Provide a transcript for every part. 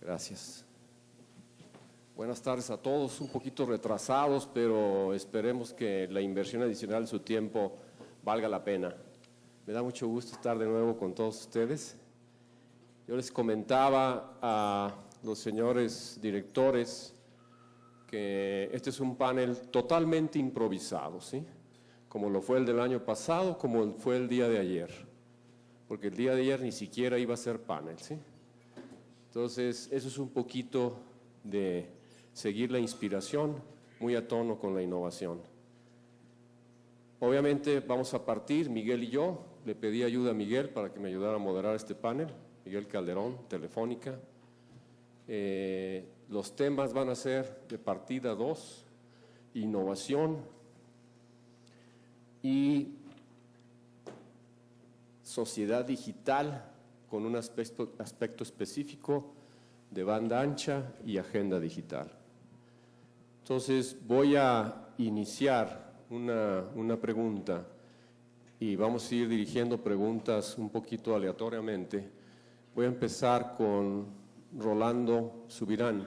Gracias. Buenas tardes a todos, un poquito retrasados, pero esperemos que la inversión adicional de su tiempo valga la pena. Me da mucho gusto estar de nuevo con todos ustedes. Yo les comentaba a los señores directores que este es un panel totalmente improvisado, ¿sí? Como lo fue el del año pasado, como fue el día de ayer, porque el día de ayer ni siquiera iba a ser panel, ¿sí? Entonces, eso es un poquito de seguir la inspiración, muy a tono con la innovación. Obviamente vamos a partir, Miguel y yo, le pedí ayuda a Miguel para que me ayudara a moderar este panel, Miguel Calderón, Telefónica. Los temas van a ser de partida 2, innovación y sociedad digital con un aspecto específico de banda ancha y agenda digital. Entonces voy a iniciar una pregunta y vamos a ir dirigiendo preguntas un poquito aleatoriamente. Voy a empezar con Rolando Subirán,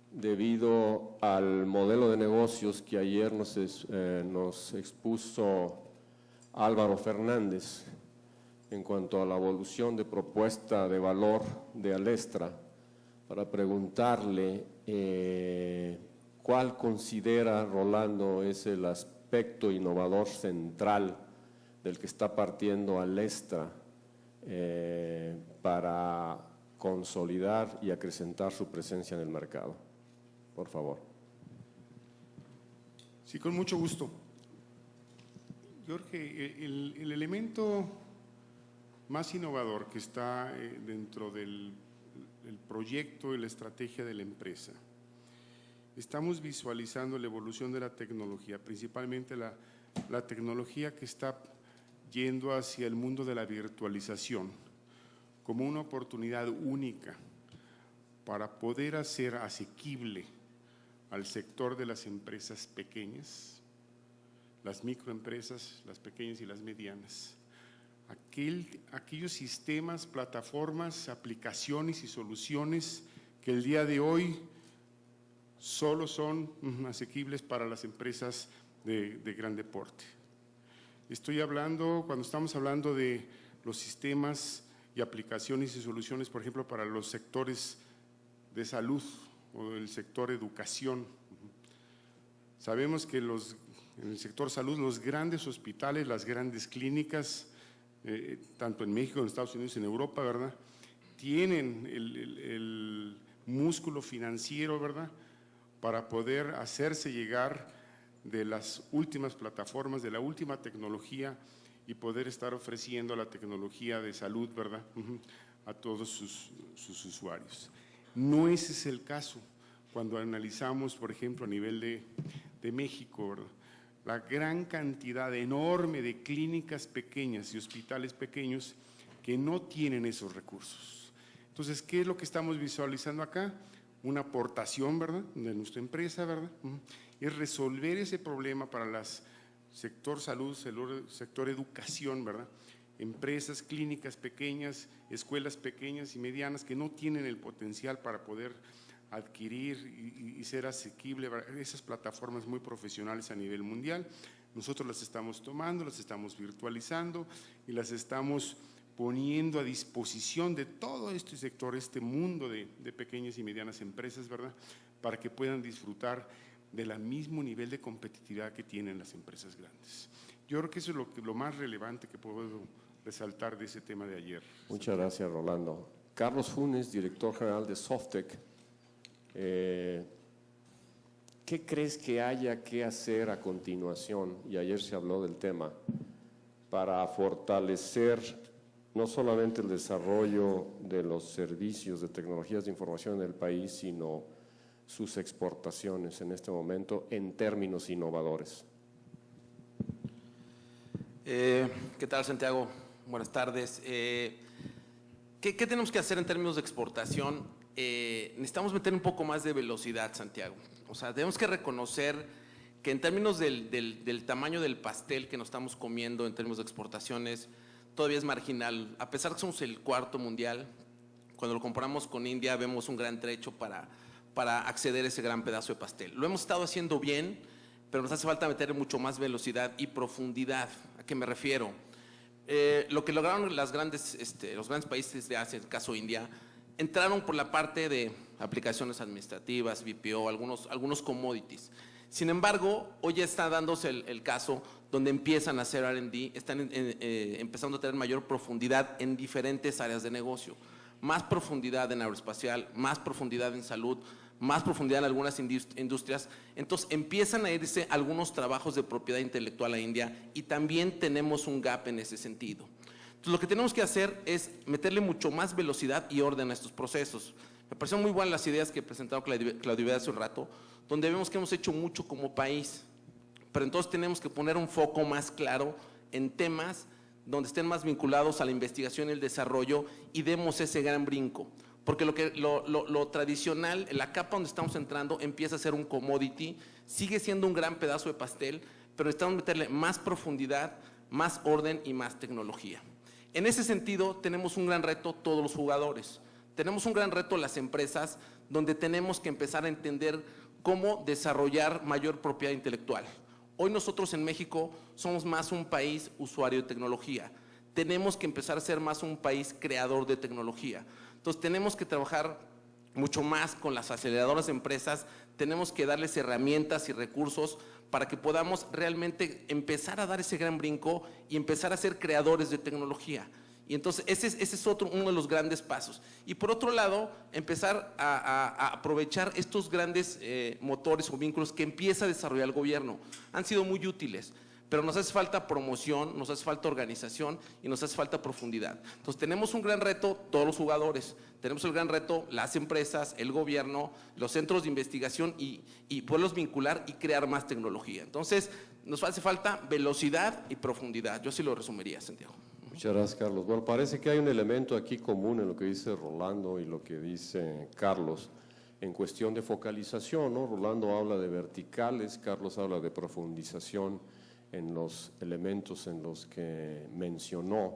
debido al modelo de negocios que ayer nos expuso Álvaro Fernández en cuanto a la evolución de propuesta de valor de Alestra, para preguntarle cuál considera Rolando es el aspecto innovador central del que está partiendo Alestra para consolidar y acrecentar su presencia en el mercado. Por favor. Sí, con mucho gusto. Jorge, el elemento más innovador que está dentro del proyecto y la estrategia de la empresa, estamos visualizando la evolución de la tecnología, principalmente la tecnología que está yendo hacia el mundo de la virtualización, como una oportunidad única para poder hacer asequible al sector de las empresas pequeñas, las microempresas, las pequeñas y las medianas, aquellos sistemas, plataformas, aplicaciones y soluciones que el día de hoy solo son asequibles para las empresas de gran porte. Cuando estamos hablando de los sistemas y aplicaciones y soluciones, por ejemplo, para los sectores de salud o el sector educación. Sabemos que en el sector salud, los grandes hospitales, las grandes clínicas, tanto en México, en Estados Unidos, en Europa, ¿verdad?, tienen el músculo financiero, ¿verdad?, para poder hacerse llegar de las últimas plataformas, de la última tecnología y poder estar ofreciendo la tecnología de salud, ¿verdad?, a todos sus usuarios. No ese es el caso cuando analizamos, por ejemplo, a nivel de México, ¿verdad?, la gran cantidad enorme de clínicas pequeñas y hospitales pequeños que no tienen esos recursos. Entonces, ¿qué es lo que estamos visualizando acá? Una aportación, ¿verdad?, de nuestra empresa, ¿verdad?, es resolver ese problema para el sector salud, sector educación, ¿verdad?, empresas, clínicas pequeñas, escuelas pequeñas y medianas que no tienen el potencial para poder adquirir y ser asequible esas plataformas muy profesionales a nivel mundial. Nosotros las estamos tomando, las estamos virtualizando y las estamos poniendo a disposición de todo este sector, este mundo de pequeñas y medianas empresas, ¿verdad?, para que puedan disfrutar del mismo nivel de competitividad que tienen las empresas grandes. Yo creo que eso es lo más relevante que puedo resaltar de ese tema de ayer. Muchas gracias, Rolando. Carlos Funes, director general de Softec. ¿Qué crees que haya que hacer a continuación? Y ayer se habló del tema, para fortalecer no solamente el desarrollo de los servicios de tecnologías de información en el país, sino sus exportaciones en este momento en términos innovadores. ¿Qué tal, Santiago? Buenas tardes. ¿Qué tenemos que hacer en términos de exportación? Necesitamos meter un poco más de velocidad, Santiago. O sea, tenemos que reconocer que en términos del tamaño del pastel que nos estamos comiendo en términos de exportaciones, todavía es marginal. A pesar que somos el cuarto mundial, cuando lo comparamos con India, vemos un gran trecho para acceder a ese gran pedazo de pastel. Lo hemos estado haciendo bien, pero nos hace falta meter mucho más velocidad y profundidad. ¿A qué me refiero? Lo que lograron los grandes países de Asia, en el caso India, entraron por la parte de aplicaciones administrativas, BPO, algunos commodities. Sin embargo, hoy ya está dándose el caso donde empiezan a hacer R&D, están empezando a tener mayor profundidad en diferentes áreas de negocio, más profundidad en aeroespacial, más profundidad en salud, más profundidad en algunas industrias. Entonces empiezan a irse algunos trabajos de propiedad intelectual a India y también tenemos un gap en ese sentido. Entonces lo que tenemos que hacer es meterle mucho más velocidad y orden a estos procesos. Me parecieron muy buenas las ideas que presentó Claudio hace un rato, donde vemos que hemos hecho mucho como país, pero entonces tenemos que poner un foco más claro en temas donde estén más vinculados a la investigación y el desarrollo y demos ese gran brinco. Porque lo tradicional, la capa donde estamos entrando empieza a ser un commodity, sigue siendo un gran pedazo de pastel, pero necesitamos meterle más profundidad, más orden y más tecnología. En ese sentido, tenemos un gran reto todos los jugadores. Tenemos un gran reto las empresas, donde tenemos que empezar a entender cómo desarrollar mayor propiedad intelectual. Hoy nosotros en México somos más un país usuario de tecnología. Tenemos que empezar a ser más un país creador de tecnología. Entonces tenemos que trabajar mucho más con las aceleradoras de empresas, tenemos que darles herramientas y recursos para que podamos realmente empezar a dar ese gran brinco y empezar a ser creadores de tecnología. Y entonces ese es uno de los grandes pasos. Y por otro lado, empezar a aprovechar estos grandes motores o vínculos que empieza a desarrollar el gobierno. Han sido muy útiles, pero nos hace falta promoción, nos hace falta organización y nos hace falta profundidad. Entonces tenemos un gran reto todos los jugadores, tenemos el gran reto las empresas, el gobierno, los centros de investigación y poderlos vincular y crear más tecnología. Entonces nos hace falta velocidad y profundidad. Yo así lo resumiría, Santiago. Muchas gracias, Carlos. Bueno, parece que hay un elemento aquí común en lo que dice Rolando y lo que dice Carlos en cuestión de focalización, ¿no? Rolando habla de verticales, Carlos habla de profundización en los elementos en los que mencionó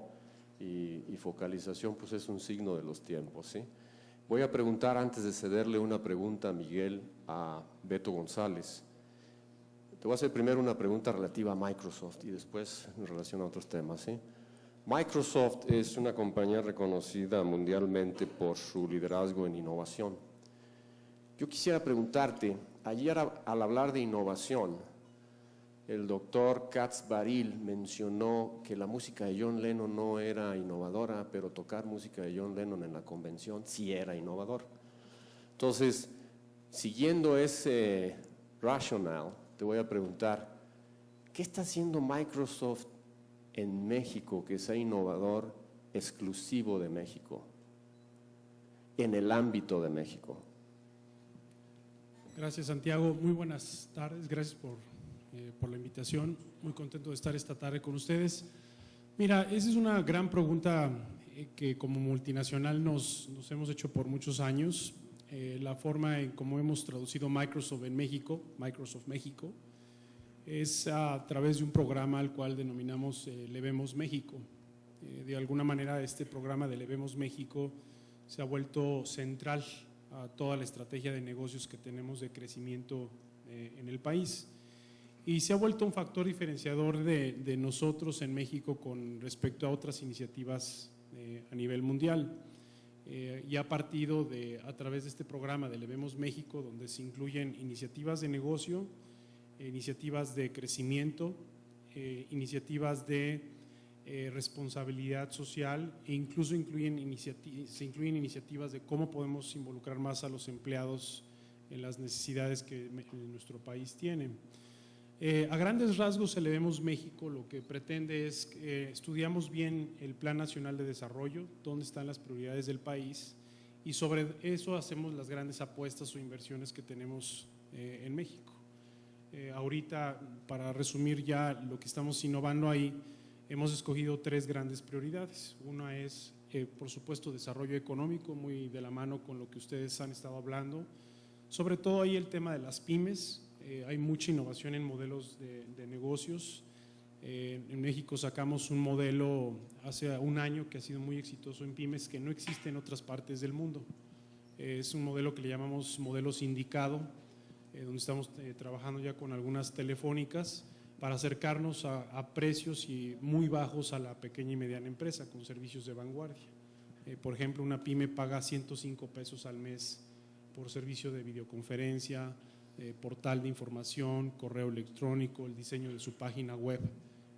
y focalización pues es un signo de los tiempos, ¿sí? Voy a preguntar antes de cederle una pregunta a Miguel, a Beto González. Te voy a hacer primero una pregunta relativa a Microsoft y después en relación a otros temas, ¿sí? Microsoft es una compañía reconocida mundialmente por su liderazgo en innovación. Yo quisiera preguntarte, ayer al hablar de innovación, el doctor Katz-Baril mencionó que la música de John Lennon no era innovadora, pero tocar música de John Lennon en la convención sí era innovador. Entonces, siguiendo ese rationale, te voy a preguntar, ¿qué está haciendo Microsoft en México que sea innovador exclusivo de México, en el ámbito de México? Gracias, Santiago. Muy buenas tardes. Gracias por la invitación. Muy contento de estar esta tarde con ustedes. Mira, esa es una gran pregunta que como multinacional nos hemos hecho por muchos años. La forma en cómo hemos traducido Microsoft en México, Microsoft México, es a través de un programa al cual denominamos Levemos México. De alguna manera este programa de Levemos México se ha vuelto central a toda la estrategia de negocios que tenemos de crecimiento en el país y se ha vuelto un factor diferenciador de nosotros en México con respecto a otras iniciativas a nivel mundial. Y ha partido a través de este programa de Levemos México, donde se incluyen iniciativas de negocio, iniciativas de crecimiento, iniciativas de responsabilidad social e incluso se incluyen iniciativas de cómo podemos involucrar más a los empleados en las necesidades que nuestro país tiene. A grandes rasgos, Levemos México lo que pretende es que estudiamos bien el Plan Nacional de Desarrollo, dónde están las prioridades del país y sobre eso hacemos las grandes apuestas o inversiones que tenemos en México. Ahorita, para resumir ya lo que estamos innovando ahí, hemos escogido 3 grandes prioridades. Una es, por supuesto, desarrollo económico, muy de la mano con lo que ustedes han estado hablando. Sobre todo ahí el tema de las pymes, hay mucha innovación en modelos de negocios. En México sacamos un modelo hace un año que ha sido muy exitoso en pymes, que no existe en otras partes del mundo. Es un modelo que le llamamos modelo sindicado, donde estamos trabajando ya con algunas telefónicas para acercarnos a precios muy bajos a la pequeña y mediana empresa con servicios de vanguardia. Por ejemplo, una pyme paga 105 pesos al mes por servicio de videoconferencia, portal de información, correo electrónico, el diseño de su página web.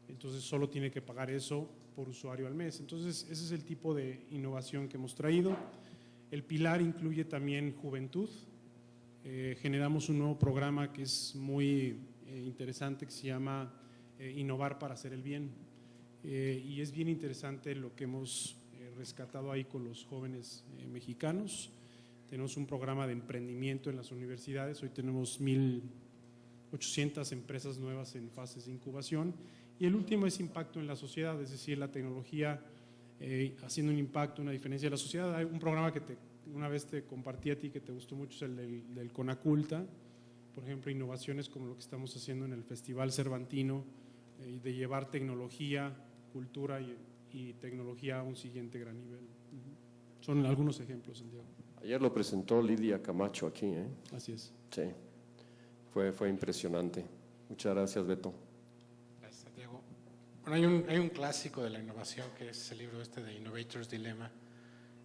Entonces solo tiene que pagar eso por usuario al mes. Entonces ese es el tipo de innovación que hemos traído. El pilar incluye también juventud. Generamos un nuevo programa que es muy interesante, que se llama Innovar para hacer el bien. Y es bien interesante lo que hemos rescatado ahí con los jóvenes mexicanos. Tenemos un programa de emprendimiento en las universidades. Hoy tenemos 1,800 empresas nuevas en fases de incubación. Y el último es impacto en la sociedad, es decir, la tecnología haciendo un impacto, una diferencia en la sociedad. Hay un programa que una vez te compartí a ti que te gustó mucho, es el del Conaculta. Por ejemplo, innovaciones como lo que estamos haciendo en el Festival Cervantino, de llevar tecnología, cultura y tecnología a un siguiente gran nivel. Son algunos ejemplos, Santiago. Ayer lo presentó Lidia Camacho aquí, ¿eh? Así es. Sí, fue impresionante. Muchas gracias, Beto. Gracias, Santiago. Bueno, hay un clásico de la innovación que es el libro de Innovator's Dilemma,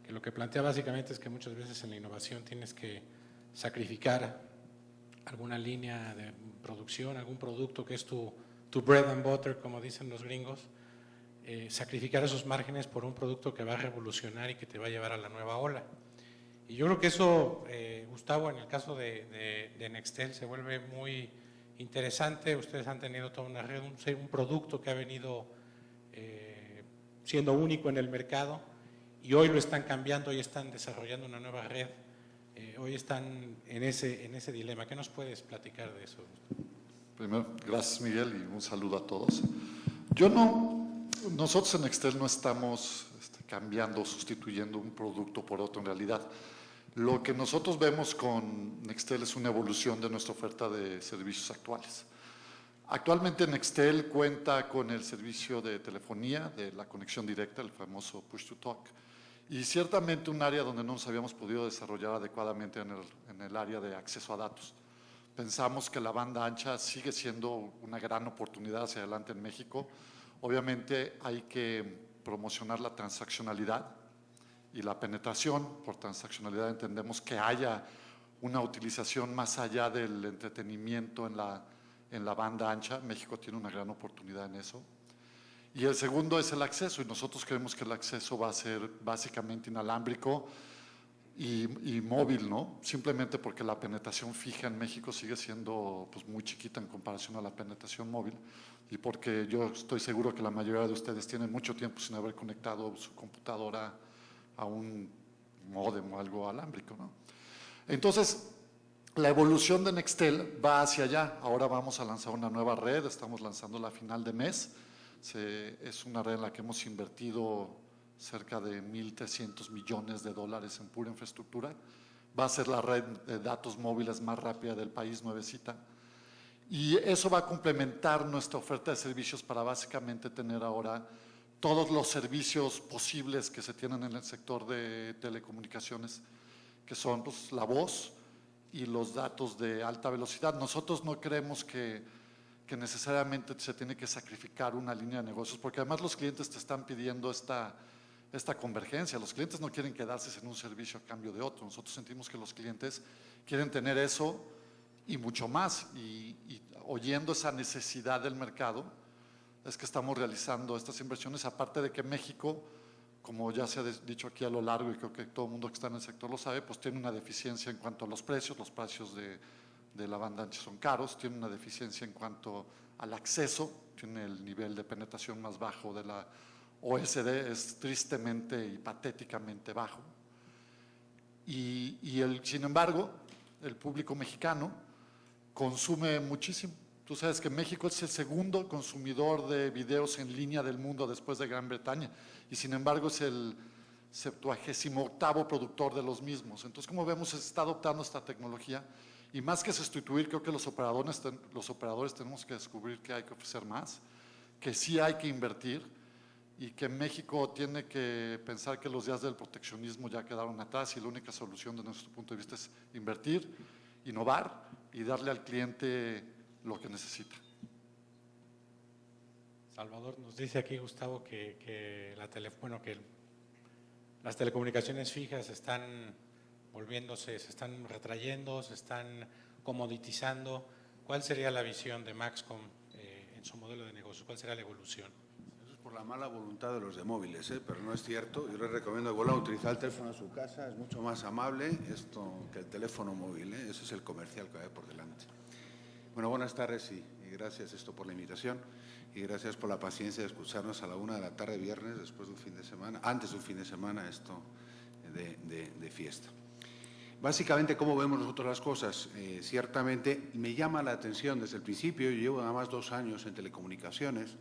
que lo que plantea básicamente es que muchas veces en la innovación tienes que sacrificar alguna línea de producción, algún producto que es tu bread and butter, como dicen los gringos, sacrificar esos márgenes por un producto que va a revolucionar y que te va a llevar a la nueva ola. Y yo creo que eso, Gustavo, en el caso de Nextel se vuelve muy interesante. Ustedes han tenido toda una red, un producto que ha venido siendo único en el mercado y hoy lo están cambiando y están desarrollando una nueva red. Hoy están en ese dilema. ¿Qué nos puedes platicar de eso? Primero, gracias Miguel y un saludo a todos. Nosotros en Nextel no estamos cambiando o sustituyendo un producto por otro en realidad. Lo que nosotros vemos con Nextel es una evolución de nuestra oferta de servicios actuales. Actualmente Nextel cuenta con el servicio de telefonía, de la conexión directa, el famoso Push to Talk, y ciertamente un área donde no nos habíamos podido desarrollar adecuadamente en el área de acceso a datos. Pensamos que la banda ancha sigue siendo una gran oportunidad hacia adelante en México. Obviamente hay que promocionar la transaccionalidad y la penetración. Por transaccionalidad entendemos que haya una utilización más allá del entretenimiento en la banda ancha. México tiene una gran oportunidad en eso. Y el segundo es el acceso, y nosotros creemos que el acceso va a ser básicamente inalámbrico y móvil, ¿no? Simplemente porque la penetración fija en México sigue siendo pues, muy chiquita en comparación a la penetración móvil, y porque yo estoy seguro que la mayoría de ustedes tienen mucho tiempo sin haber conectado su computadora a un módem o algo alámbrico, ¿no? Entonces, la evolución de Nextel va hacia allá. Ahora vamos a lanzar una nueva red, estamos lanzándola a final de mes. Es una red en la que hemos invertido cerca de $1,300 millones en pura infraestructura. Va a ser la red de datos móviles más rápida del país, nuevecita. Y eso va a complementar nuestra oferta de servicios para básicamente tener ahora todos los servicios posibles que se tienen en el sector de telecomunicaciones, que son pues, la voz y los datos de alta velocidad. Nosotros no creemos que necesariamente se tiene que sacrificar una línea de negocios, porque además los clientes te están pidiendo esta convergencia. Los clientes no quieren quedarse en un servicio a cambio de otro. Nosotros sentimos que los clientes quieren tener eso y mucho más, y oyendo esa necesidad del mercado, es que estamos realizando estas inversiones, aparte de que México, como ya se ha dicho aquí a lo largo, y creo que todo el mundo que está en el sector lo sabe, pues tiene una deficiencia en cuanto a los precios de la banda ancha son caros, tiene una deficiencia en cuanto al acceso, tiene el nivel de penetración más bajo de la OSD, es tristemente y patéticamente bajo. Sin embargo, el público mexicano consume muchísimo. Tú sabes que México es el segundo consumidor de videos en línea del mundo después de Gran Bretaña, y sin embargo es el 78º productor de los mismos. Entonces, como vemos, se está adoptando esta tecnología, y más que sustituir, creo que los operadores tenemos que descubrir que hay que ofrecer más, que sí hay que invertir y que México tiene que pensar que los días del proteccionismo ya quedaron atrás y la única solución de nuestro punto de vista es invertir, innovar y darle al cliente lo que necesita. Salvador, nos dice aquí Gustavo que las telecomunicaciones fijas están volviéndose, se están retrayendo, se están comoditizando. ¿Cuál sería la visión de Maxcom en su modelo de negocio? ¿Cuál sería la evolución? Eso es por la mala voluntad de los de móviles, pero no es cierto. Yo les recomiendo que vuelvan a utilizar el teléfono en su casa, es mucho más amable esto que el teléfono móvil, Ese es el comercial que hay por delante. Bueno, buenas tardes y gracias por la invitación y gracias por la paciencia de escucharnos a la 1 de la tarde viernes después de un fin de semana, antes de un fin de semana de fiesta. Básicamente, ¿cómo vemos nosotros las cosas? Ciertamente me llama la atención desde el principio, yo llevo nada más 2 años en telecomunicaciones,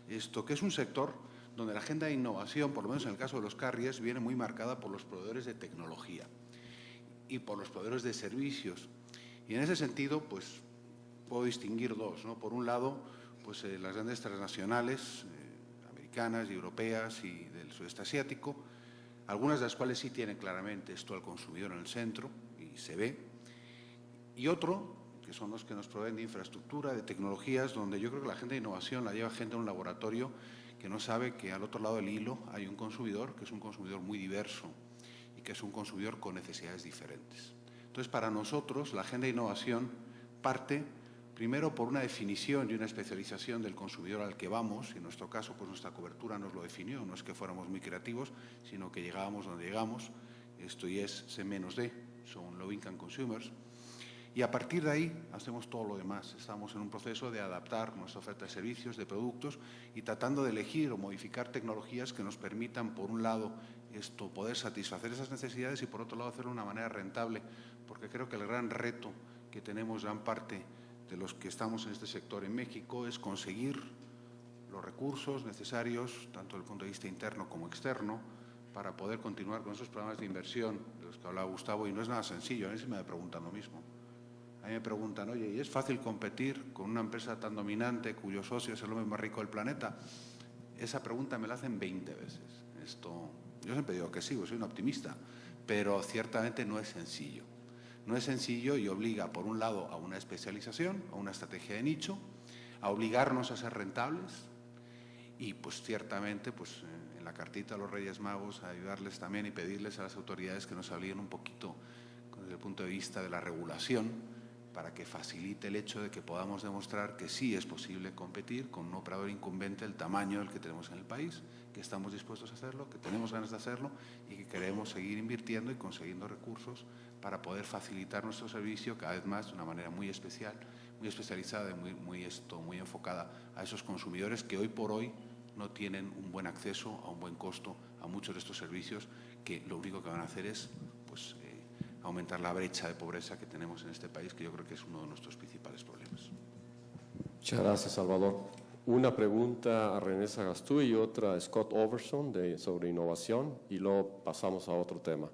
que es un sector donde la agenda de innovación, por lo menos en el caso de los carriers, viene muy marcada por los proveedores de tecnología y por los proveedores de servicios. Y en ese sentido, pues, puedo distinguir dos, ¿no? Por un lado, pues las grandes transnacionales, americanas y europeas y del sudeste asiático, algunas de las cuales sí tienen claramente esto al consumidor en el centro y se ve, y otro, que son los que nos proveen de infraestructura, de tecnologías, donde yo creo que la agenda de innovación la lleva gente a un laboratorio que no sabe que al otro lado del hilo hay un consumidor que es un consumidor muy diverso y que es un consumidor con necesidades diferentes. Entonces, para nosotros, la agenda de innovación parte primero por una definición y una especialización del consumidor al que vamos, y en nuestro caso pues nuestra cobertura nos lo definió, no es que fuéramos muy creativos, sino que llegábamos donde llegamos, esto y es C-D, son Low Income Consumers, y a partir de ahí hacemos todo lo demás, estamos en un proceso de adaptar nuestra oferta de servicios, de productos, y tratando de elegir o modificar tecnologías que nos permitan, por un lado, poder satisfacer esas necesidades y por otro lado hacerlo de una manera rentable, porque creo que el gran reto que tenemos gran parte de los que estamos en este sector en México es conseguir los recursos necesarios, tanto desde el punto de vista interno como externo, para poder continuar con esos programas de inversión de los que hablaba Gustavo, y no es nada sencillo. A mí sí me preguntan lo mismo. A mí me preguntan, oye, ¿y es fácil competir con una empresa tan dominante cuyo socio es el hombre más rico del planeta? Esa pregunta me la hacen 20 veces. Yo siempre digo que sí, soy un optimista, pero ciertamente no es sencillo. No es sencillo y obliga, por un lado, a una especialización, a una estrategia de nicho, a obligarnos a ser rentables y, pues, ciertamente, pues, en la cartita a los Reyes Magos, a ayudarles también y pedirles a las autoridades que nos obliguen un poquito desde el punto de vista de la regulación para que facilite el hecho de que podamos demostrar que sí es posible competir con un operador incumbente del tamaño del que tenemos en el país, que estamos dispuestos a hacerlo, que tenemos ganas de hacerlo y que queremos seguir invirtiendo y consiguiendo recursos para poder facilitar nuestro servicio cada vez más de una manera muy especial, muy especializada y muy enfocada a esos consumidores que hoy por hoy no tienen un buen acceso a un buen costo a muchos de estos servicios, que lo único que van a hacer es, pues, aumentar la brecha de pobreza que tenemos en este país, que yo creo que es uno de nuestros principales problemas. Muchas gracias, Salvador. Una pregunta a René Sagastú y otra a Scott Overson sobre innovación, y luego pasamos a otro tema.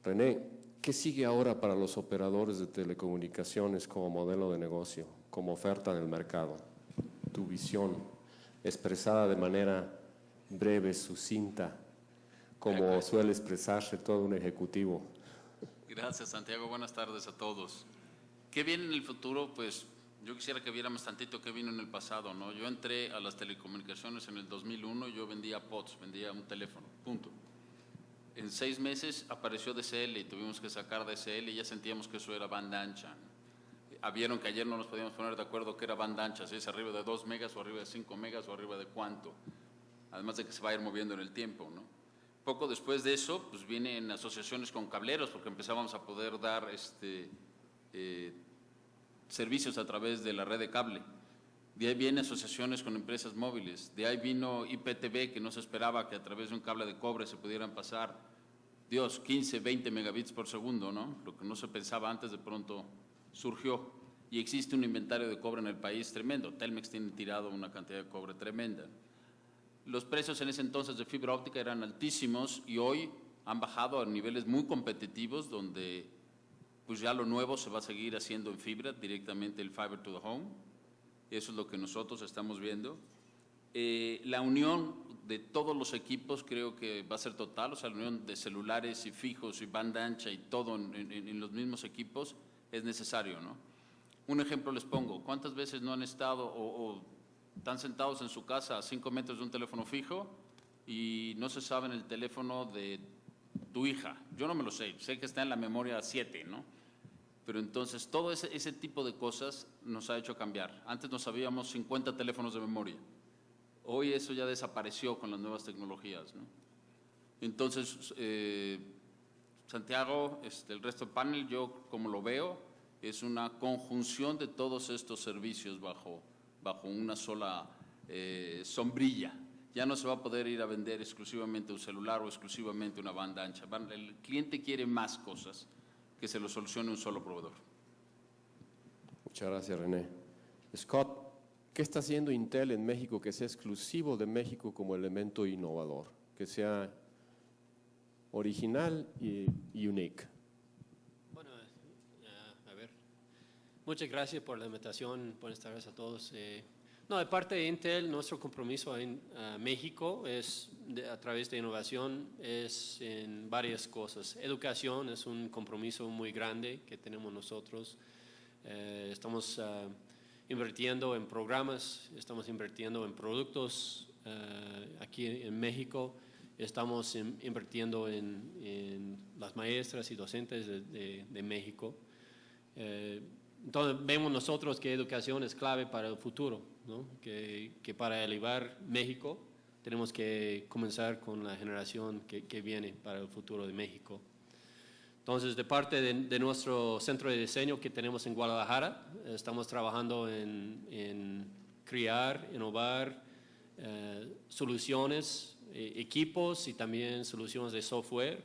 René, ¿qué sigue ahora para los operadores de telecomunicaciones como modelo de negocio, como oferta en el mercado? Tu visión, expresada de manera breve, sucinta, como suele expresarse todo un ejecutivo. Gracias, Santiago. Buenas tardes a todos. ¿Qué viene en el futuro? Pues yo quisiera que viéramos tantito qué vino en el pasado, ¿no? Yo entré a las telecomunicaciones en el 2001, yo vendía POTS, vendía un teléfono, punto. En 6 meses apareció DSL y tuvimos que sacar DSL y ya sentíamos que eso era banda ancha. Vieron que ayer no nos podíamos poner de acuerdo que era banda ancha, si es arriba de 2 megas o arriba de 5 megas o arriba de cuánto. Además de que se va a ir moviendo en el tiempo, ¿no? Poco después de eso, pues vienen asociaciones con cableros, porque empezábamos a poder dar servicios a través de la red de cable. De ahí vienen asociaciones con empresas móviles. De ahí vino IPTV, que no se esperaba que a través de un cable de cobre se pudieran pasar, 15, 20 megabits por segundo, ¿no? Lo que no se pensaba antes, de pronto surgió. Y existe un inventario de cobre en el país tremendo. Telmex tiene tirado una cantidad de cobre tremenda. Los precios en ese entonces de fibra óptica eran altísimos y hoy han bajado a niveles muy competitivos, donde pues ya lo nuevo se va a seguir haciendo en fibra, directamente el fiber to the home. Eso es lo que nosotros estamos viendo. La unión de todos los equipos creo que va a ser total, o sea, la unión de celulares y fijos y banda ancha y todo en los mismos equipos es necesario, ¿no? Un ejemplo les pongo, ¿cuántas veces no han estado o están sentados en su casa a 5 metros de un teléfono fijo y no se saben el teléfono de tu hija? Yo no me lo sé que está en la memoria 7, ¿no? Pero entonces todo ese tipo de cosas nos ha hecho cambiar. Antes no sabíamos 50 teléfonos de memoria. Hoy eso ya desapareció con las nuevas tecnologías, ¿no? Entonces, Santiago, el resto del panel, yo como lo veo, es una conjunción de todos estos servicios bajo una sola sombrilla. Ya no se va a poder ir a vender exclusivamente un celular o exclusivamente una banda ancha. El cliente quiere más cosas que se lo solucione un solo proveedor. Muchas gracias, René. Scott, ¿qué está haciendo Intel en México que sea exclusivo de México como elemento innovador, que sea original y unique? Bueno, a ver, muchas gracias por la invitación, buenas tardes a todos. No, de parte de Intel, nuestro compromiso en México es a través de innovación, es en varias cosas. Educación es un compromiso muy grande que tenemos nosotros. Estamos invirtiendo en programas, estamos invirtiendo en productos aquí en México, estamos invirtiendo en las maestras y docentes de México. Entonces vemos nosotros que educación es clave para el futuro, ¿no? Que para elevar México tenemos que comenzar con la generación que viene para el futuro de México. Entonces, de parte de nuestro centro de diseño que tenemos en Guadalajara, estamos trabajando en crear, innovar soluciones, equipos y también soluciones de software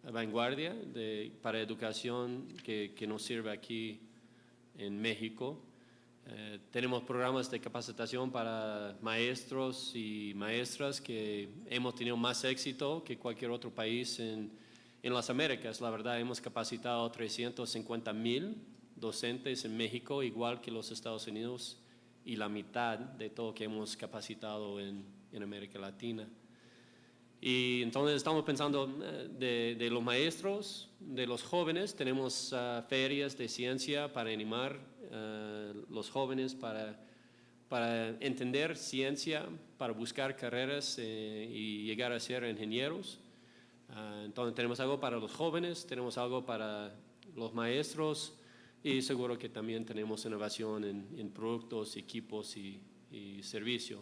a vanguardia para educación que nos sirve aquí en México. Tenemos programas de capacitación para maestros y maestras que hemos tenido más éxito que cualquier otro país en las Américas. La verdad, hemos capacitado 350,000 docentes en México, igual que los Estados Unidos, y la mitad de todo que hemos capacitado en América Latina. Y entonces estamos pensando de los maestros, de los jóvenes. Tenemos ferias de ciencia para animar los jóvenes para entender ciencia, para buscar carreras y llegar a ser ingenieros. Entonces tenemos algo para los jóvenes, tenemos algo para los maestros y seguro que también tenemos innovación en productos, equipos y servicio.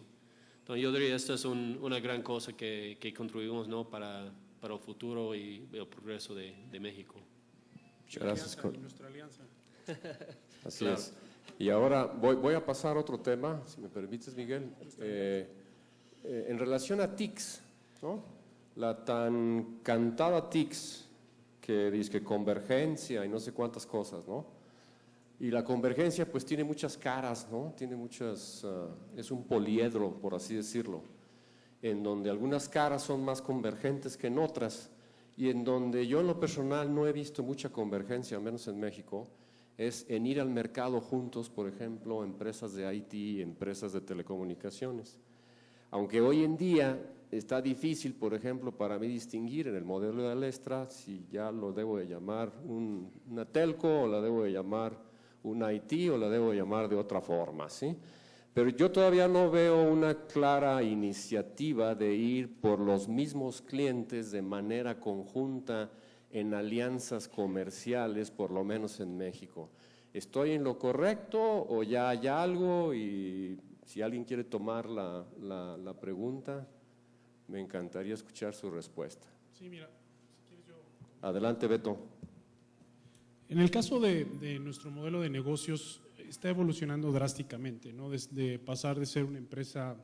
Entonces yo diría que esto es una gran cosa que contribuimos, ¿no? para el futuro y el progreso de México. Muchas gracias, Scott. Nuestra alianza. Así Claro. es. Y ahora voy a pasar a otro tema, si me permites, Miguel. En relación a TICs, ¿no? La tan cantada TICs, que dice que convergencia y no sé cuántas cosas, ¿no? Y la convergencia pues tiene muchas caras, ¿no? Tiene muchas, es un poliedro, por así decirlo, en donde algunas caras son más convergentes que en otras, y en donde yo en lo personal no he visto mucha convergencia, al menos en México, es en ir al mercado juntos, por ejemplo, empresas de IT, empresas de telecomunicaciones. Aunque hoy en día está difícil, por ejemplo, para mí distinguir en el modelo de Alestra si ya lo debo de llamar una telco o la debo de llamar un IT o la debo de llamar de otra forma, ¿sí? Pero yo todavía no veo una clara iniciativa de ir por los mismos clientes de manera conjunta en alianzas comerciales, por lo menos en México. ¿Estoy en lo correcto o ya hay algo? Y si alguien quiere tomar la pregunta, me encantaría escuchar su respuesta. Sí, mira, si quieres yo. Adelante, Beto. En el caso de nuestro modelo de negocios, está evolucionando drásticamente, ¿no? Desde pasar de ser una empresa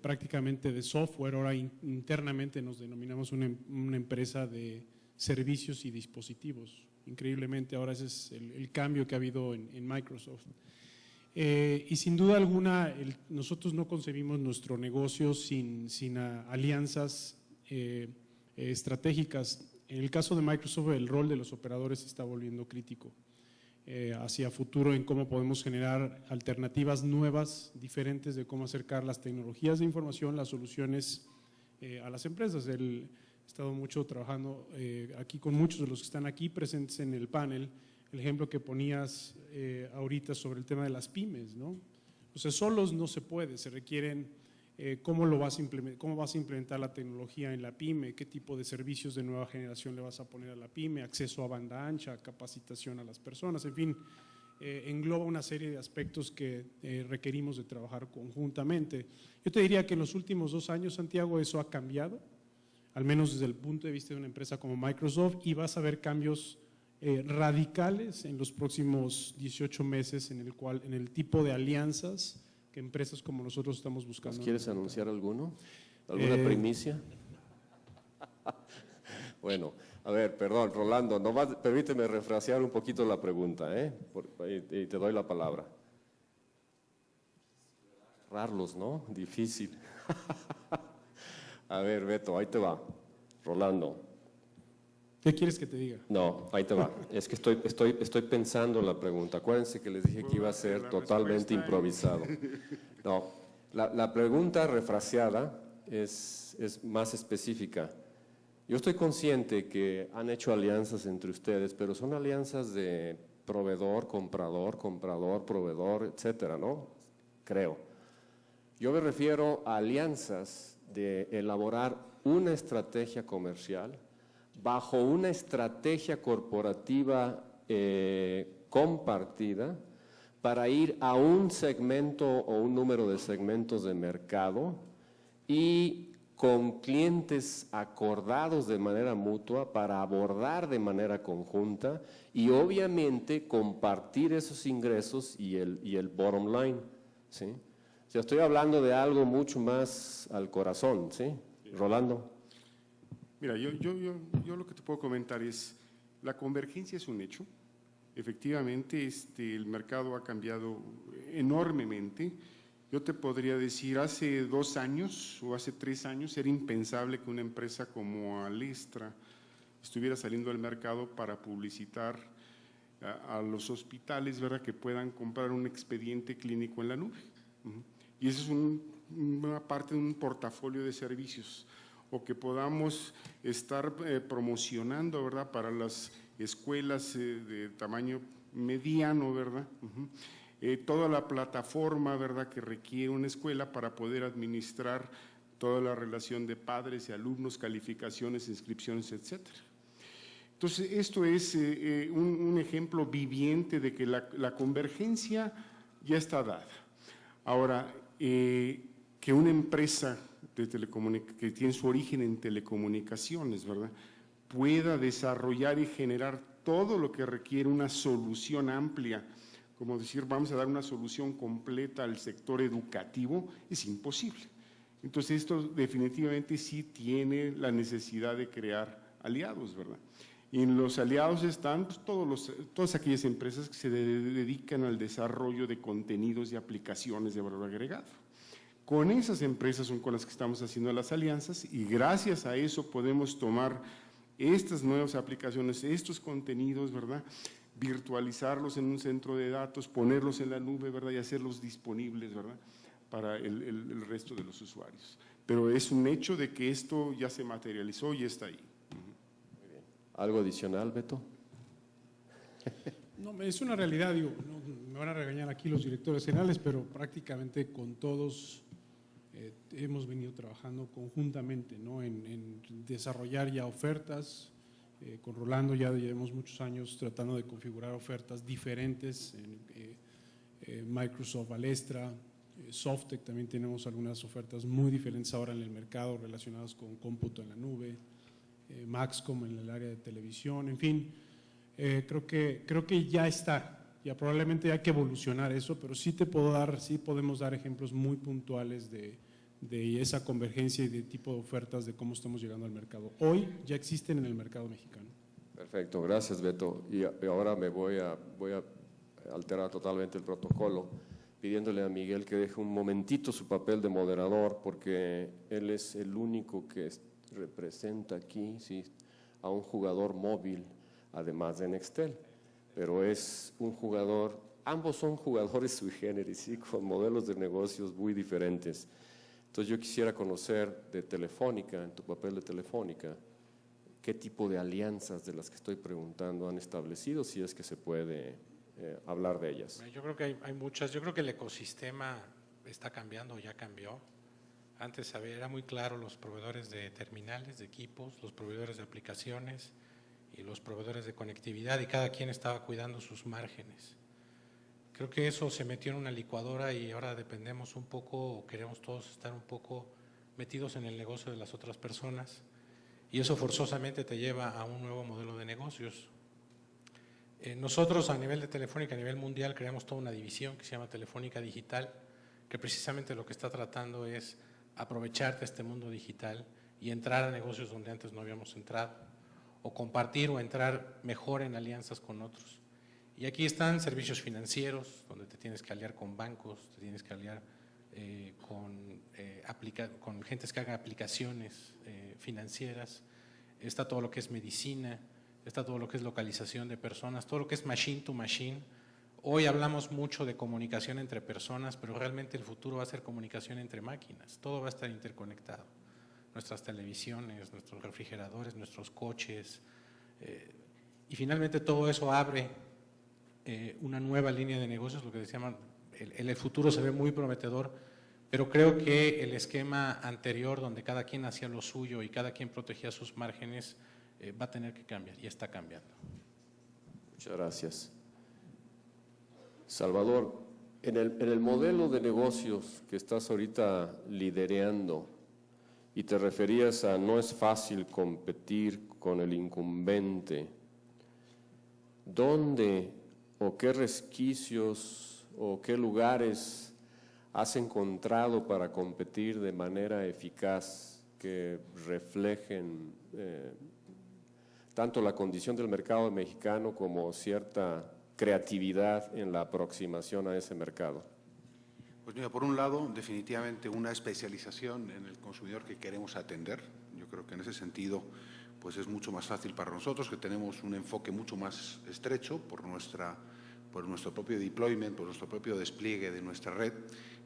prácticamente de software, ahora internamente nos denominamos una empresa de servicios y dispositivos. Increíblemente, ahora ese es el cambio que ha habido en Microsoft. Y sin duda alguna, nosotros no concebimos nuestro negocio sin alianzas estratégicas. En el caso de Microsoft, el rol de los operadores se está volviendo crítico. hacia futuro en cómo podemos generar alternativas nuevas, diferentes de cómo acercar las tecnologías de información, las soluciones a las empresas. He estado mucho trabajando aquí con muchos de los que están aquí presentes en el panel. El ejemplo que ponías ahorita sobre el tema de las pymes, ¿no? O sea, solos no se puede, se requieren cómo vas a implementar la tecnología en la pyme, qué tipo de servicios de nueva generación le vas a poner a la pyme, acceso a banda ancha, capacitación a las personas, en fin, engloba una serie de aspectos que requerimos de trabajar conjuntamente. Yo te diría que en los últimos 2 años, Santiago, eso ha cambiado, al menos desde el punto de vista de una empresa como Microsoft, y vas a ver cambios radicales en los próximos 18 meses en el tipo de alianzas que empresas como nosotros estamos buscando. ¿Nos quieres anunciar alguno? ¿Alguna primicia? Bueno, a ver, perdón, Rolando, permíteme refrasear un poquito la pregunta, y te doy la palabra. Agarrarlos, ¿no? Difícil. A ver, Beto, ahí te va. Rolando. ¿Qué quieres que te diga? No, ahí te va. Es que estoy pensando en la pregunta. Acuérdense que les dije que iba a ser totalmente improvisado. No, la pregunta refraseada es más específica. Yo estoy consciente que han hecho alianzas entre ustedes, pero son alianzas de proveedor, comprador, proveedor, etcétera, ¿no? Creo. Yo me refiero a alianzas de elaborar una estrategia comercial bajo una estrategia corporativa compartida para ir a un segmento o un número de segmentos de mercado y con clientes acordados de manera mutua para abordar de manera conjunta y obviamente compartir esos ingresos y el bottom line, ¿sí? O sea, estoy hablando de algo mucho más al corazón, ¿sí? Rolando. Mira, yo lo que te puedo comentar es, la convergencia es un hecho. Efectivamente, el mercado ha cambiado enormemente. Yo te podría decir, hace 2 años o hace 3 años era impensable que una empresa como Alestra estuviera saliendo al mercado para publicitar a los hospitales, ¿verdad?, que puedan comprar un expediente clínico en la nube. Y eso es una parte de un portafolio de servicios, o que podamos estar promocionando, ¿verdad?, para las escuelas de tamaño mediano, ¿verdad?, toda la plataforma, ¿verdad?, que requiere una escuela para poder administrar toda la relación de padres y alumnos, calificaciones, inscripciones, etcétera. Entonces, esto es un ejemplo viviente de que la convergencia ya está dada. Ahora, que una empresa que tiene su origen en telecomunicaciones, ¿verdad?, pueda desarrollar y generar todo lo que requiere una solución amplia, como decir, vamos a dar una solución completa al sector educativo, es imposible. Entonces, esto definitivamente sí tiene la necesidad de crear aliados, ¿verdad? Y en los aliados están pues, todas aquellas empresas que se dedican al desarrollo de contenidos y aplicaciones de valor agregado. Con esas empresas son con las que estamos haciendo las alianzas y gracias a eso podemos tomar estas nuevas aplicaciones, estos contenidos, ¿verdad?, virtualizarlos en un centro de datos, ponerlos en la nube, ¿verdad?, y hacerlos disponibles, ¿verdad?, para el resto de los usuarios. Pero es un hecho de que esto ya se materializó y está ahí. Muy bien. ¿Algo adicional, Beto? No, es una realidad, digo, no, me van a regañar aquí los directores generales, pero prácticamente con todos hemos venido trabajando conjuntamente, ¿no?, en desarrollar ya ofertas. Con Rolando ya llevamos muchos años tratando de configurar ofertas diferentes en Microsoft Alestra, Softec también tenemos algunas ofertas muy diferentes ahora en el mercado relacionadas con cómputo en la nube, Maxcom en el área de televisión, en fin, creo que ya está, ya probablemente hay que evolucionar eso, pero sí podemos dar ejemplos muy puntuales de esa convergencia y de tipo de ofertas de cómo estamos llegando al mercado. Hoy ya existen en el mercado mexicano. Perfecto, gracias, Beto. Y ahora voy a alterar totalmente el protocolo, pidiéndole a Miguel que deje un momentito su papel de moderador, porque él es el único que representa aquí, ¿sí?, a un jugador móvil, además de Nextel. pero es un jugador, ambos son jugadores sui generis, ¿sí? Con modelos de negocios muy diferentes. Entonces yo quisiera conocer de Telefónica, en tu papel de Telefónica, qué tipo de alianzas de las que estoy preguntando han establecido, si es que se puede hablar de ellas. Yo creo que hay muchas. Yo creo que el ecosistema está cambiando, ya cambió. Antes era muy claro los proveedores de terminales, de equipos, los proveedores de aplicaciones y los proveedores de conectividad, y cada quien estaba cuidando sus márgenes. Creo que eso se metió en una licuadora y ahora dependemos un poco, o queremos todos estar un poco metidos en el negocio de las otras personas, y eso forzosamente te lleva a un nuevo modelo de negocios. Nosotros a nivel de Telefónica, a nivel mundial, creamos toda una división que se llama Telefónica Digital, que precisamente lo que está tratando es aprovechar de este mundo digital y entrar a negocios donde antes no habíamos entrado, o compartir o entrar mejor en alianzas con otros. Y aquí están servicios financieros, donde te tienes que aliar con bancos, te tienes que aliar con gentes que hagan aplicaciones financieras. Está todo lo que es medicina, está todo lo que es localización de personas, todo lo que es machine to machine. Hoy hablamos mucho de comunicación entre personas, pero realmente el futuro va a ser comunicación entre máquinas. Todo va a estar interconectado. Nuestras televisiones, nuestros refrigeradores, nuestros coches. Y finalmente todo eso abre una nueva línea de negocios, lo que decíamos, el futuro se ve muy prometedor, pero creo que el esquema anterior, donde cada quien hacía lo suyo y cada quien protegía sus márgenes, va a tener que cambiar y está cambiando. Muchas gracias. Salvador, en el modelo de negocios que estás ahorita liderando, y te referías a no es fácil competir con el incumbente, ¿dónde o qué resquicios o qué lugares has encontrado para competir de manera eficaz que reflejen tanto la condición del mercado mexicano como cierta creatividad en la aproximación a ese mercado? Pues mira, por un lado, definitivamente una especialización en el consumidor que queremos atender. Yo creo que en ese sentido pues es mucho más fácil para nosotros, que tenemos un enfoque mucho más estrecho por nuestro propio deployment, por nuestro propio despliegue de nuestra red,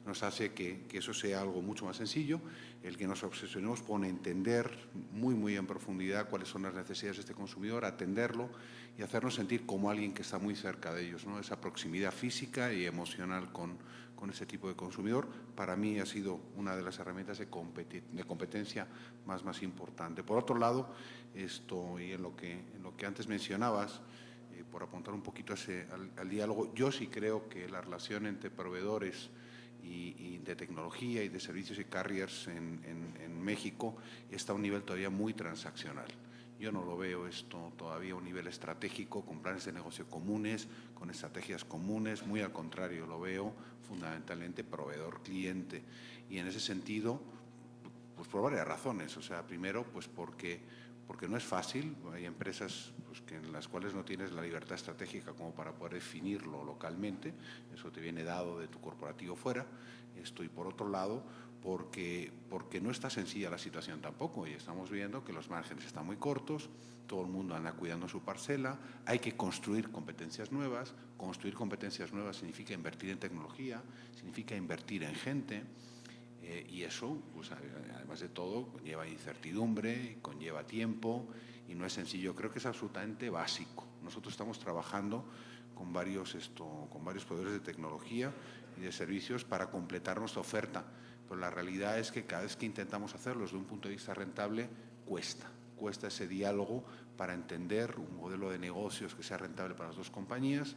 nos hace que eso sea algo mucho más sencillo. El que nos obsesionemos pone a entender muy en profundidad cuáles son las necesidades de este consumidor, atenderlo y hacernos sentir como alguien que está muy cerca de ellos, ¿no? Esa proximidad física y emocional con ese tipo de consumidor, para mí ha sido una de las herramientas de competencia más importante. Por otro lado, esto y en lo que antes mencionabas, por apuntar un poquito al diálogo, yo sí creo que la relación entre proveedores y de tecnología y de servicios y carriers en México está a un nivel todavía muy transaccional. Yo no lo veo esto todavía a un nivel estratégico, con planes de negocio comunes, con estrategias comunes, muy al contrario, lo veo fundamentalmente proveedor-cliente. Y en ese sentido, pues por varias razones. O sea, primero, pues porque no es fácil, hay empresas pues, en las cuales no tienes la libertad estratégica como para poder definirlo localmente, eso te viene dado de tu corporativo fuera, y por otro lado, porque no está sencilla la situación tampoco, y estamos viendo que los márgenes están muy cortos, todo el mundo anda cuidando su parcela, hay que construir competencias nuevas significa invertir en tecnología, significa invertir en gente, y eso, pues, además de todo, conlleva incertidumbre, conlleva tiempo y no es sencillo. Creo que es absolutamente básico. Nosotros estamos trabajando con varios proveedores de tecnología y de servicios para completar nuestra oferta, pero la realidad es que cada vez que intentamos hacerlo desde un punto de vista rentable, cuesta ese diálogo para entender un modelo de negocios que sea rentable para las dos compañías,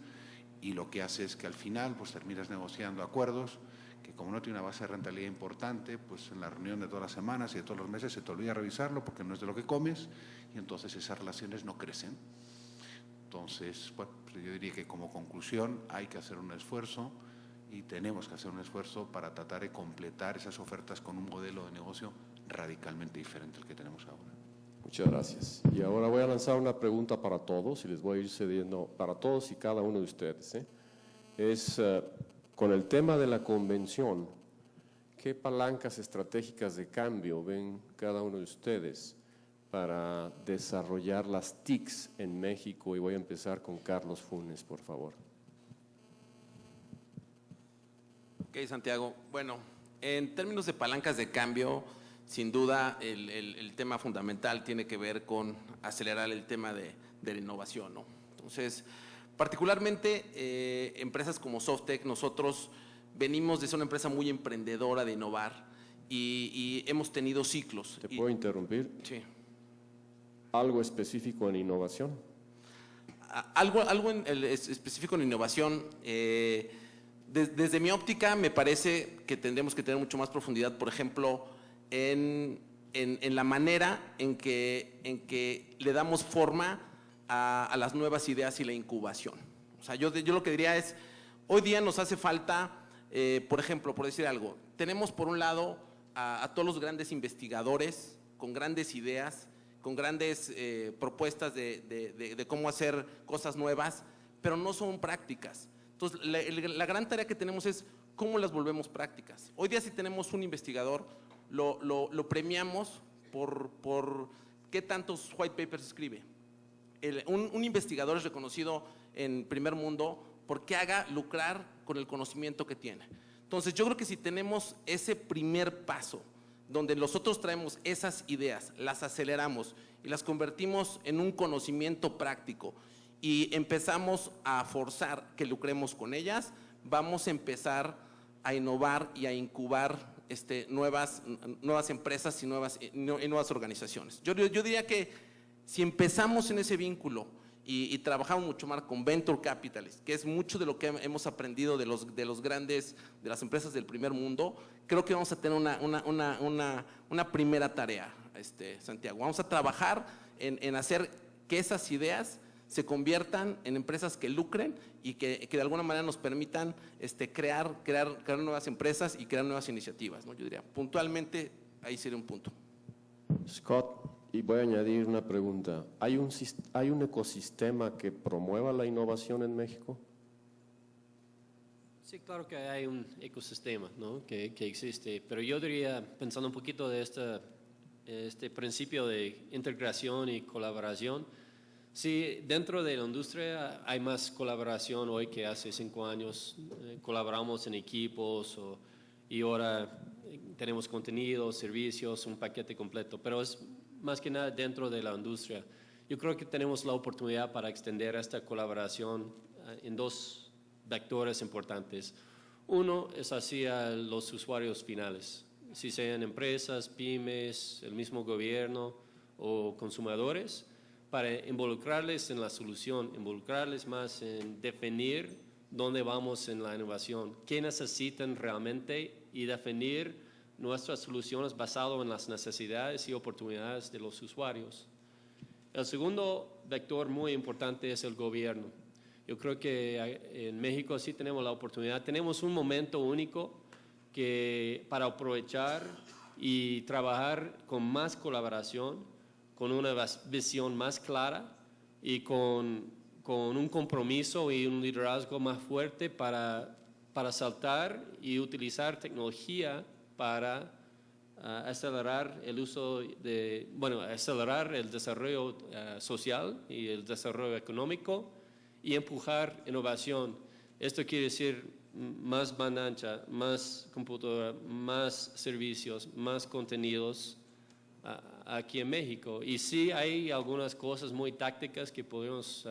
y lo que hace es que al final pues terminas negociando acuerdos que, como no tiene una base de rentabilidad importante, pues en la reunión de todas las semanas y de todos los meses se te olvida revisarlo porque no es de lo que comes, y entonces esas relaciones no crecen. Entonces, bueno, pues yo diría que como conclusión hay que hacer un esfuerzo y tenemos que hacer un esfuerzo para tratar de completar esas ofertas con un modelo de negocio radicalmente diferente al que tenemos ahora. Muchas gracias. Y ahora voy a lanzar una pregunta para todos y les voy a ir cediendo para todos y cada uno de ustedes. Es con el tema de la convención, ¿qué palancas estratégicas de cambio ven cada uno de ustedes para desarrollar las TICs en México? Y voy a empezar con Carlos Funes, por favor. Ok, Santiago. Bueno, en términos de palancas de cambio, sin duda el tema fundamental tiene que ver con acelerar el tema de la innovación, ¿no? Entonces, particularmente empresas como Softec, nosotros venimos de ser una empresa muy emprendedora de innovar y hemos tenido ciclos. ¿Te puedo interrumpir? Sí. ¿Algo específico en innovación? Algo específico en innovación. Desde mi óptica me parece que tendremos que tener mucho más profundidad, por ejemplo, en la manera en que le damos forma a las nuevas ideas y la incubación. O sea, yo lo que diría es, hoy día nos hace falta, por ejemplo, por decir algo, tenemos por un lado a todos los grandes investigadores con grandes ideas, con grandes propuestas de cómo hacer cosas nuevas, pero no son prácticas. Entonces, la gran tarea que tenemos es cómo las volvemos prácticas. Hoy día si tenemos un investigador, lo premiamos por qué tantos white papers escribe. Un investigador es reconocido en primer mundo porque haga lucrar con el conocimiento que tiene. Entonces, yo creo que si tenemos ese primer paso, donde nosotros traemos esas ideas, las aceleramos y las convertimos en un conocimiento práctico y empezamos a forzar que lucremos con ellas, vamos a empezar a innovar y a incubar nuevas empresas y nuevas organizaciones. Yo diría que si empezamos en ese vínculo y trabajamos mucho más con Venture Capitalists, que es mucho de lo que hemos aprendido de los grandes, de las empresas del primer mundo, creo que vamos a tener una primera tarea, Santiago. Vamos a trabajar en hacer que esas ideas se conviertan en empresas que lucren y que de alguna manera nos permitan crear nuevas empresas y crear nuevas iniciativas, ¿no? Yo diría, puntualmente, ahí sería un punto. Scott, y voy a añadir una pregunta. ¿Hay un ecosistema que promueva la innovación en México? Sí, claro que hay un ecosistema, ¿no? que existe, pero yo diría, pensando un poquito de este principio de integración y colaboración, sí, dentro de la industria hay más colaboración hoy que hace 5 años. Colaboramos en equipos y ahora tenemos contenidos, servicios, un paquete completo, pero es más que nada dentro de la industria. Yo creo que tenemos la oportunidad para extender esta colaboración en 2 vectores importantes. Uno es hacia los usuarios finales, si sean empresas, pymes, el mismo gobierno o consumidores, para involucrarles en la solución, involucrarles más en definir dónde vamos en la innovación, qué necesitan realmente y definir nuestras soluciones basadas en las necesidades y oportunidades de los usuarios. El segundo vector muy importante es el gobierno. Yo creo que en México sí tenemos la oportunidad, tenemos un momento único para aprovechar y trabajar con más colaboración, con una visión más clara y con un compromiso y un liderazgo más fuerte para saltar y utilizar tecnología para acelerar el acelerar el desarrollo social y el desarrollo económico y empujar innovación. Esto quiere decir más banda ancha, más computadora, más servicios, más contenidos aquí en México. Y sí hay algunas cosas muy tácticas que podemos,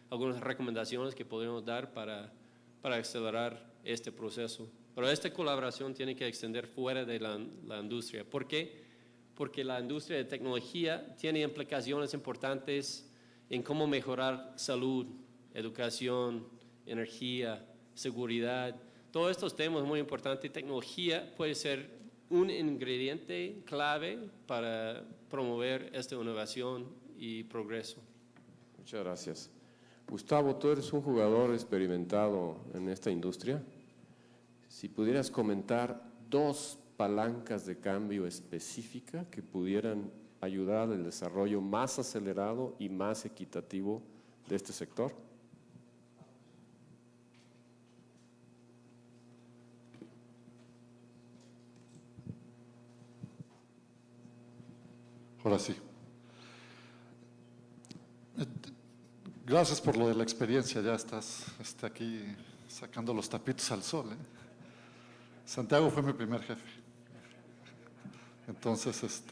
algunas recomendaciones que podemos dar para acelerar este proceso. Pero esta colaboración tiene que extender fuera de la industria. ¿Por qué? Porque la industria de tecnología tiene implicaciones importantes en cómo mejorar salud, educación, energía, seguridad. Todos estos temas muy importantes. Tecnología puede ser un ingrediente clave para promover esta innovación y progreso. Muchas gracias. Gustavo, tú eres un jugador experimentado en esta industria. Si pudieras comentar 2 palancas de cambio específicas que pudieran ayudar al desarrollo más acelerado y más equitativo de este sector. Ahora sí. Gracias por lo de la experiencia, ya estás aquí sacando los tapitos al sol. Santiago fue mi primer jefe. Entonces,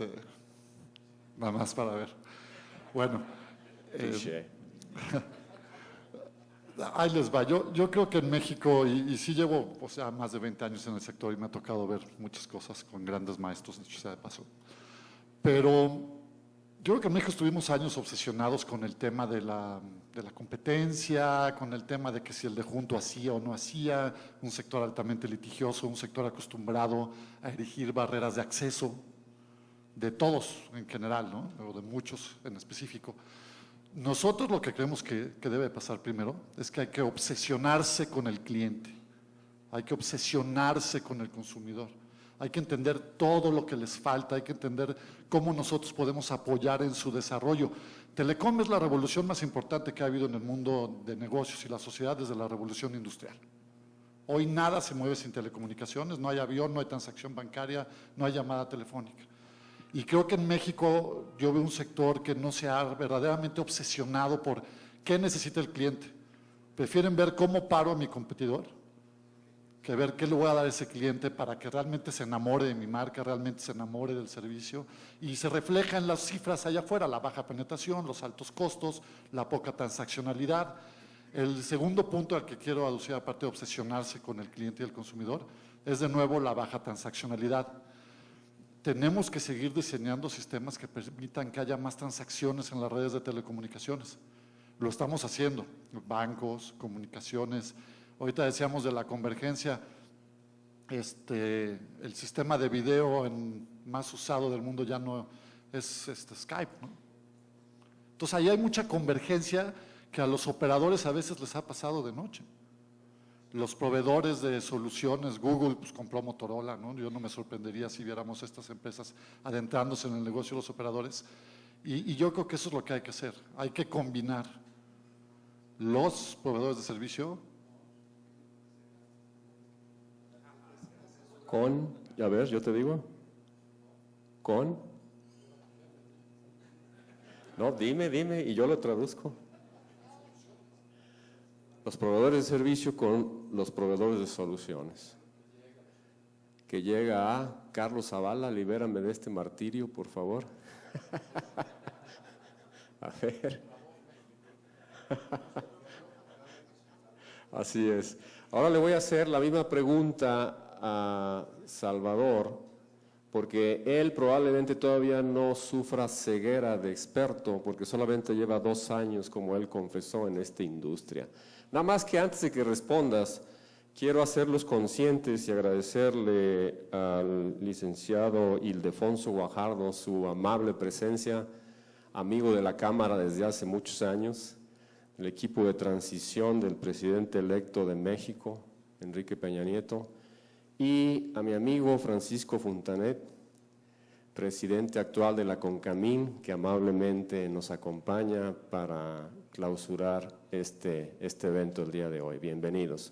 nada más para ver. Bueno, ahí les va. Yo creo que en México, y sí llevo más de 20 años en el sector y me ha tocado ver muchas cosas con grandes maestros, dicho sea de paso. Pero yo creo que en México estuvimos años obsesionados con el tema de la competencia, con el tema de que si el de junto hacía o no hacía, un sector altamente litigioso, un sector acostumbrado a erigir barreras de acceso, de todos en general, ¿no? O de muchos en específico. Nosotros lo que creemos que debe pasar primero es que hay que obsesionarse con el cliente, hay que obsesionarse con el consumidor. Hay que entender todo lo que les falta, hay que entender cómo nosotros podemos apoyar en su desarrollo. Telecom es la revolución más importante que ha habido en el mundo de negocios y la sociedad desde la revolución industrial. Hoy nada se mueve sin telecomunicaciones, no hay avión, no hay transacción bancaria, no hay llamada telefónica. Y creo que en México yo veo un sector que no se ha verdaderamente obsesionado por qué necesita el cliente. Prefieren ver cómo paro a mi competidor que ver qué le voy a dar a ese cliente para que realmente se enamore de mi marca, realmente se enamore del servicio y se refleja en las cifras allá afuera, la baja penetración, los altos costos, la poca transaccionalidad. El segundo punto al que quiero aducir, aparte de obsesionarse con el cliente y el consumidor, es de nuevo la baja transaccionalidad. Tenemos que seguir diseñando sistemas que permitan que haya más transacciones en las redes de telecomunicaciones. Lo estamos haciendo, bancos, comunicaciones. Ahorita decíamos de la convergencia, el sistema de video más usado del mundo ya no es Skype, ¿no? Entonces ahí hay mucha convergencia que a los operadores a veces les ha pasado de noche. Los proveedores de soluciones, Google pues compró Motorola, ¿no? Yo no me sorprendería si viéramos estas empresas adentrándose en el negocio de los operadores. Y yo creo que eso es lo que hay que hacer. Hay que combinar los proveedores de servicio con, a ver, yo te digo, con, no, dime, y yo lo traduzco. Los proveedores de servicio con los proveedores de soluciones. Que llega a Carlos Zavala, libérame de este martirio, por favor. A ver. Así es. Ahora le voy a hacer la misma pregunta a Salvador, porque él probablemente todavía no sufra ceguera de experto, porque solamente lleva 2 años, como él confesó, en esta industria. Nada más que antes de que respondas, quiero hacerlos conscientes y agradecerle al licenciado Ildefonso Guajardo su amable presencia, amigo de la Cámara desde hace muchos años, el equipo de transición del presidente electo de México, Enrique Peña Nieto, y a mi amigo Francisco Fontanet, presidente actual de la CONCAMIN, que amablemente nos acompaña para clausurar este evento el día de hoy. Bienvenidos.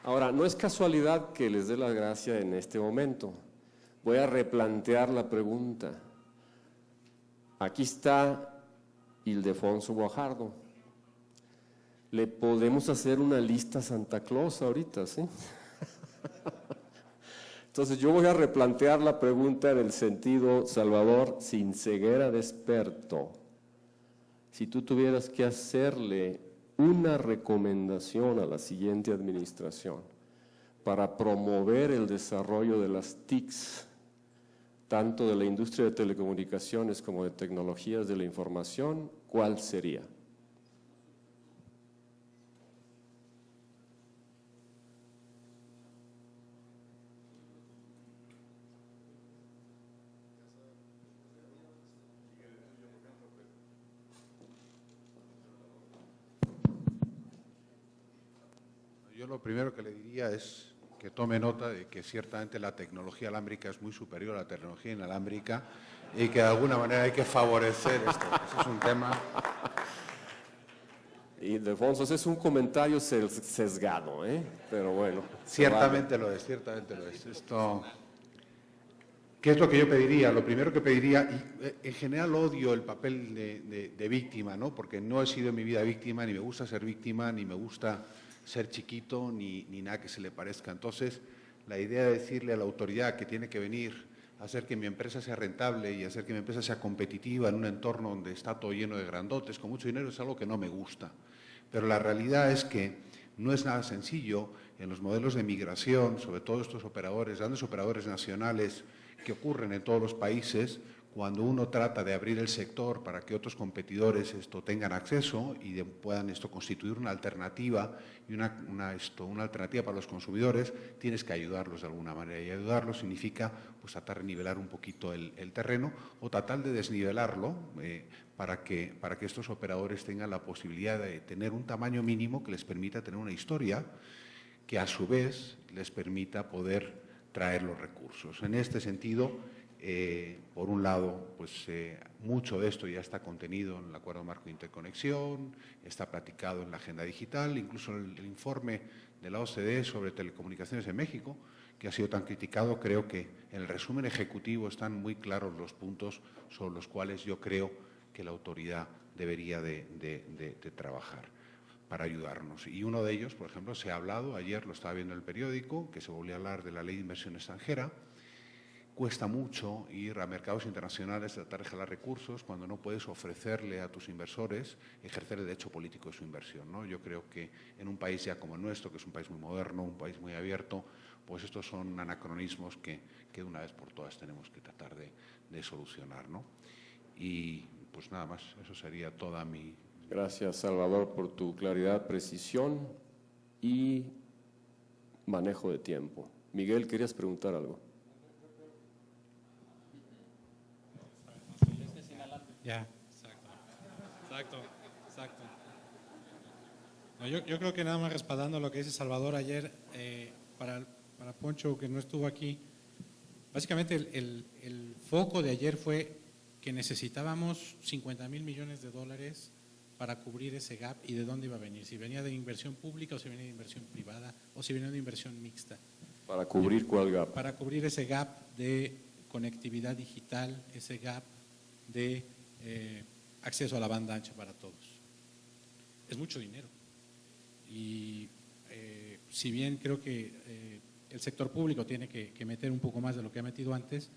Ahora, no es casualidad que les dé la gracia en este momento. Voy a replantear la pregunta. Aquí está Ildefonso Guajardo. Le podemos hacer una lista Santa Claus ahorita, ¿sí? Entonces yo voy a replantear la pregunta en el sentido, Salvador, sin ceguera de experto. Si tú tuvieras que hacerle una recomendación a la siguiente administración para promover el desarrollo de las TICs, tanto de la industria de telecomunicaciones como de tecnologías de la información, ¿cuál sería? Yo lo primero que le diría es que tome nota de que ciertamente la tecnología alámbrica es muy superior a la tecnología inalámbrica y que de alguna manera hay que favorecer esto. Ese es un tema. Y Ildefonso, ese es un comentario sesgado, pero bueno. Ciertamente lo es, ciertamente lo es. Esto, ¿Qué es lo que yo pediría? Lo primero que pediría, y en general odio el papel de víctima, ¿no? Porque no he sido en mi vida víctima, ni me gusta ser víctima, ni me gusta ser chiquito, ni nada que se le parezca. Entonces, la idea de decirle a la autoridad que tiene que venir a hacer que mi empresa sea rentable y hacer que mi empresa sea competitiva en un entorno donde está todo lleno de grandotes, con mucho dinero, es algo que no me gusta. Pero la realidad es que no es nada sencillo en los modelos de migración, sobre todo estos operadores, grandes operadores nacionales, que ocurren en todos los países, cuando uno trata de abrir el sector para que otros competidores tengan acceso y puedan constituir una alternativa y una alternativa para los consumidores, tienes que ayudarlos de alguna manera. Y ayudarlos significa pues, tratar de nivelar un poquito el terreno o tratar de desnivelarlo para que estos operadores tengan la posibilidad de tener un tamaño mínimo que les permita tener una historia que a su vez les permita poder traer los recursos. En este sentido, por un lado, pues mucho de esto ya está contenido en el Acuerdo Marco de Interconexión, está platicado en la Agenda Digital, incluso el informe de la OCDE sobre telecomunicaciones en México, que ha sido tan criticado, creo que en el resumen ejecutivo están muy claros los puntos sobre los cuales yo creo que la autoridad debería de trabajar para ayudarnos. Y uno de ellos, por ejemplo, se ha hablado, ayer lo estaba viendo en el periódico, que se volvió a hablar de la Ley de Inversión Extranjera. Cuesta mucho ir a mercados internacionales, tratar de jalar recursos, cuando no puedes ofrecerle a tus inversores ejercer el derecho político de su inversión, ¿no? Yo creo que en un país ya como el nuestro, que es un país muy moderno, un país muy abierto, pues estos son anacronismos que de una vez por todas tenemos que tratar de solucionar, ¿no? Y pues nada más, eso sería toda mi... Gracias, Salvador, por tu claridad, precisión y manejo de tiempo. Miguel, ¿querías preguntar algo? Ya, exacto. No, yo creo que nada más respaldando lo que dice Salvador ayer, para Poncho, que no estuvo aquí, básicamente el foco de ayer fue que necesitábamos 50,000 millones de dólares para cubrir ese gap y de dónde iba a venir, si venía de inversión pública o si venía de inversión privada o si venía de inversión mixta. ¿Para cubrir cuál gap? Para cubrir ese gap de conectividad digital, ese gap de acceso a la banda ancha para todos. Es mucho dinero. Y si bien creo que el sector público tiene que meter un poco más de lo que ha metido antes,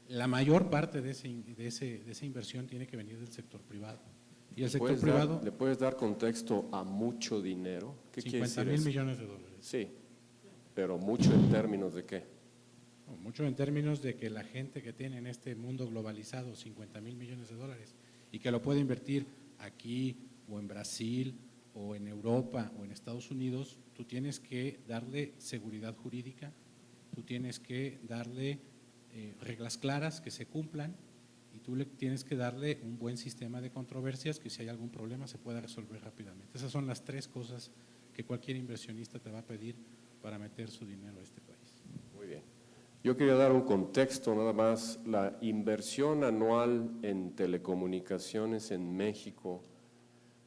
la mayor parte de esa inversión tiene que venir del sector privado. Y el sector privado… ¿Le puedes dar contexto a mucho dinero? ¿Qué quiere decir 50,000 millones de dólares. Sí, pero mucho en términos de qué. Mucho en términos de que la gente que tiene en este mundo globalizado 50,000 millones de dólares y que lo puede invertir aquí o en Brasil o en Europa o en Estados Unidos, tú tienes que darle seguridad jurídica, tú tienes que darle reglas claras que se cumplan y tú le tienes que darle un buen sistema de controversias que si hay algún problema se pueda resolver rápidamente. Esas son las tres cosas que cualquier inversionista te va a pedir para meter su dinero a este país. Muy bien. Yo quería dar un contexto nada más. La inversión anual en telecomunicaciones en México,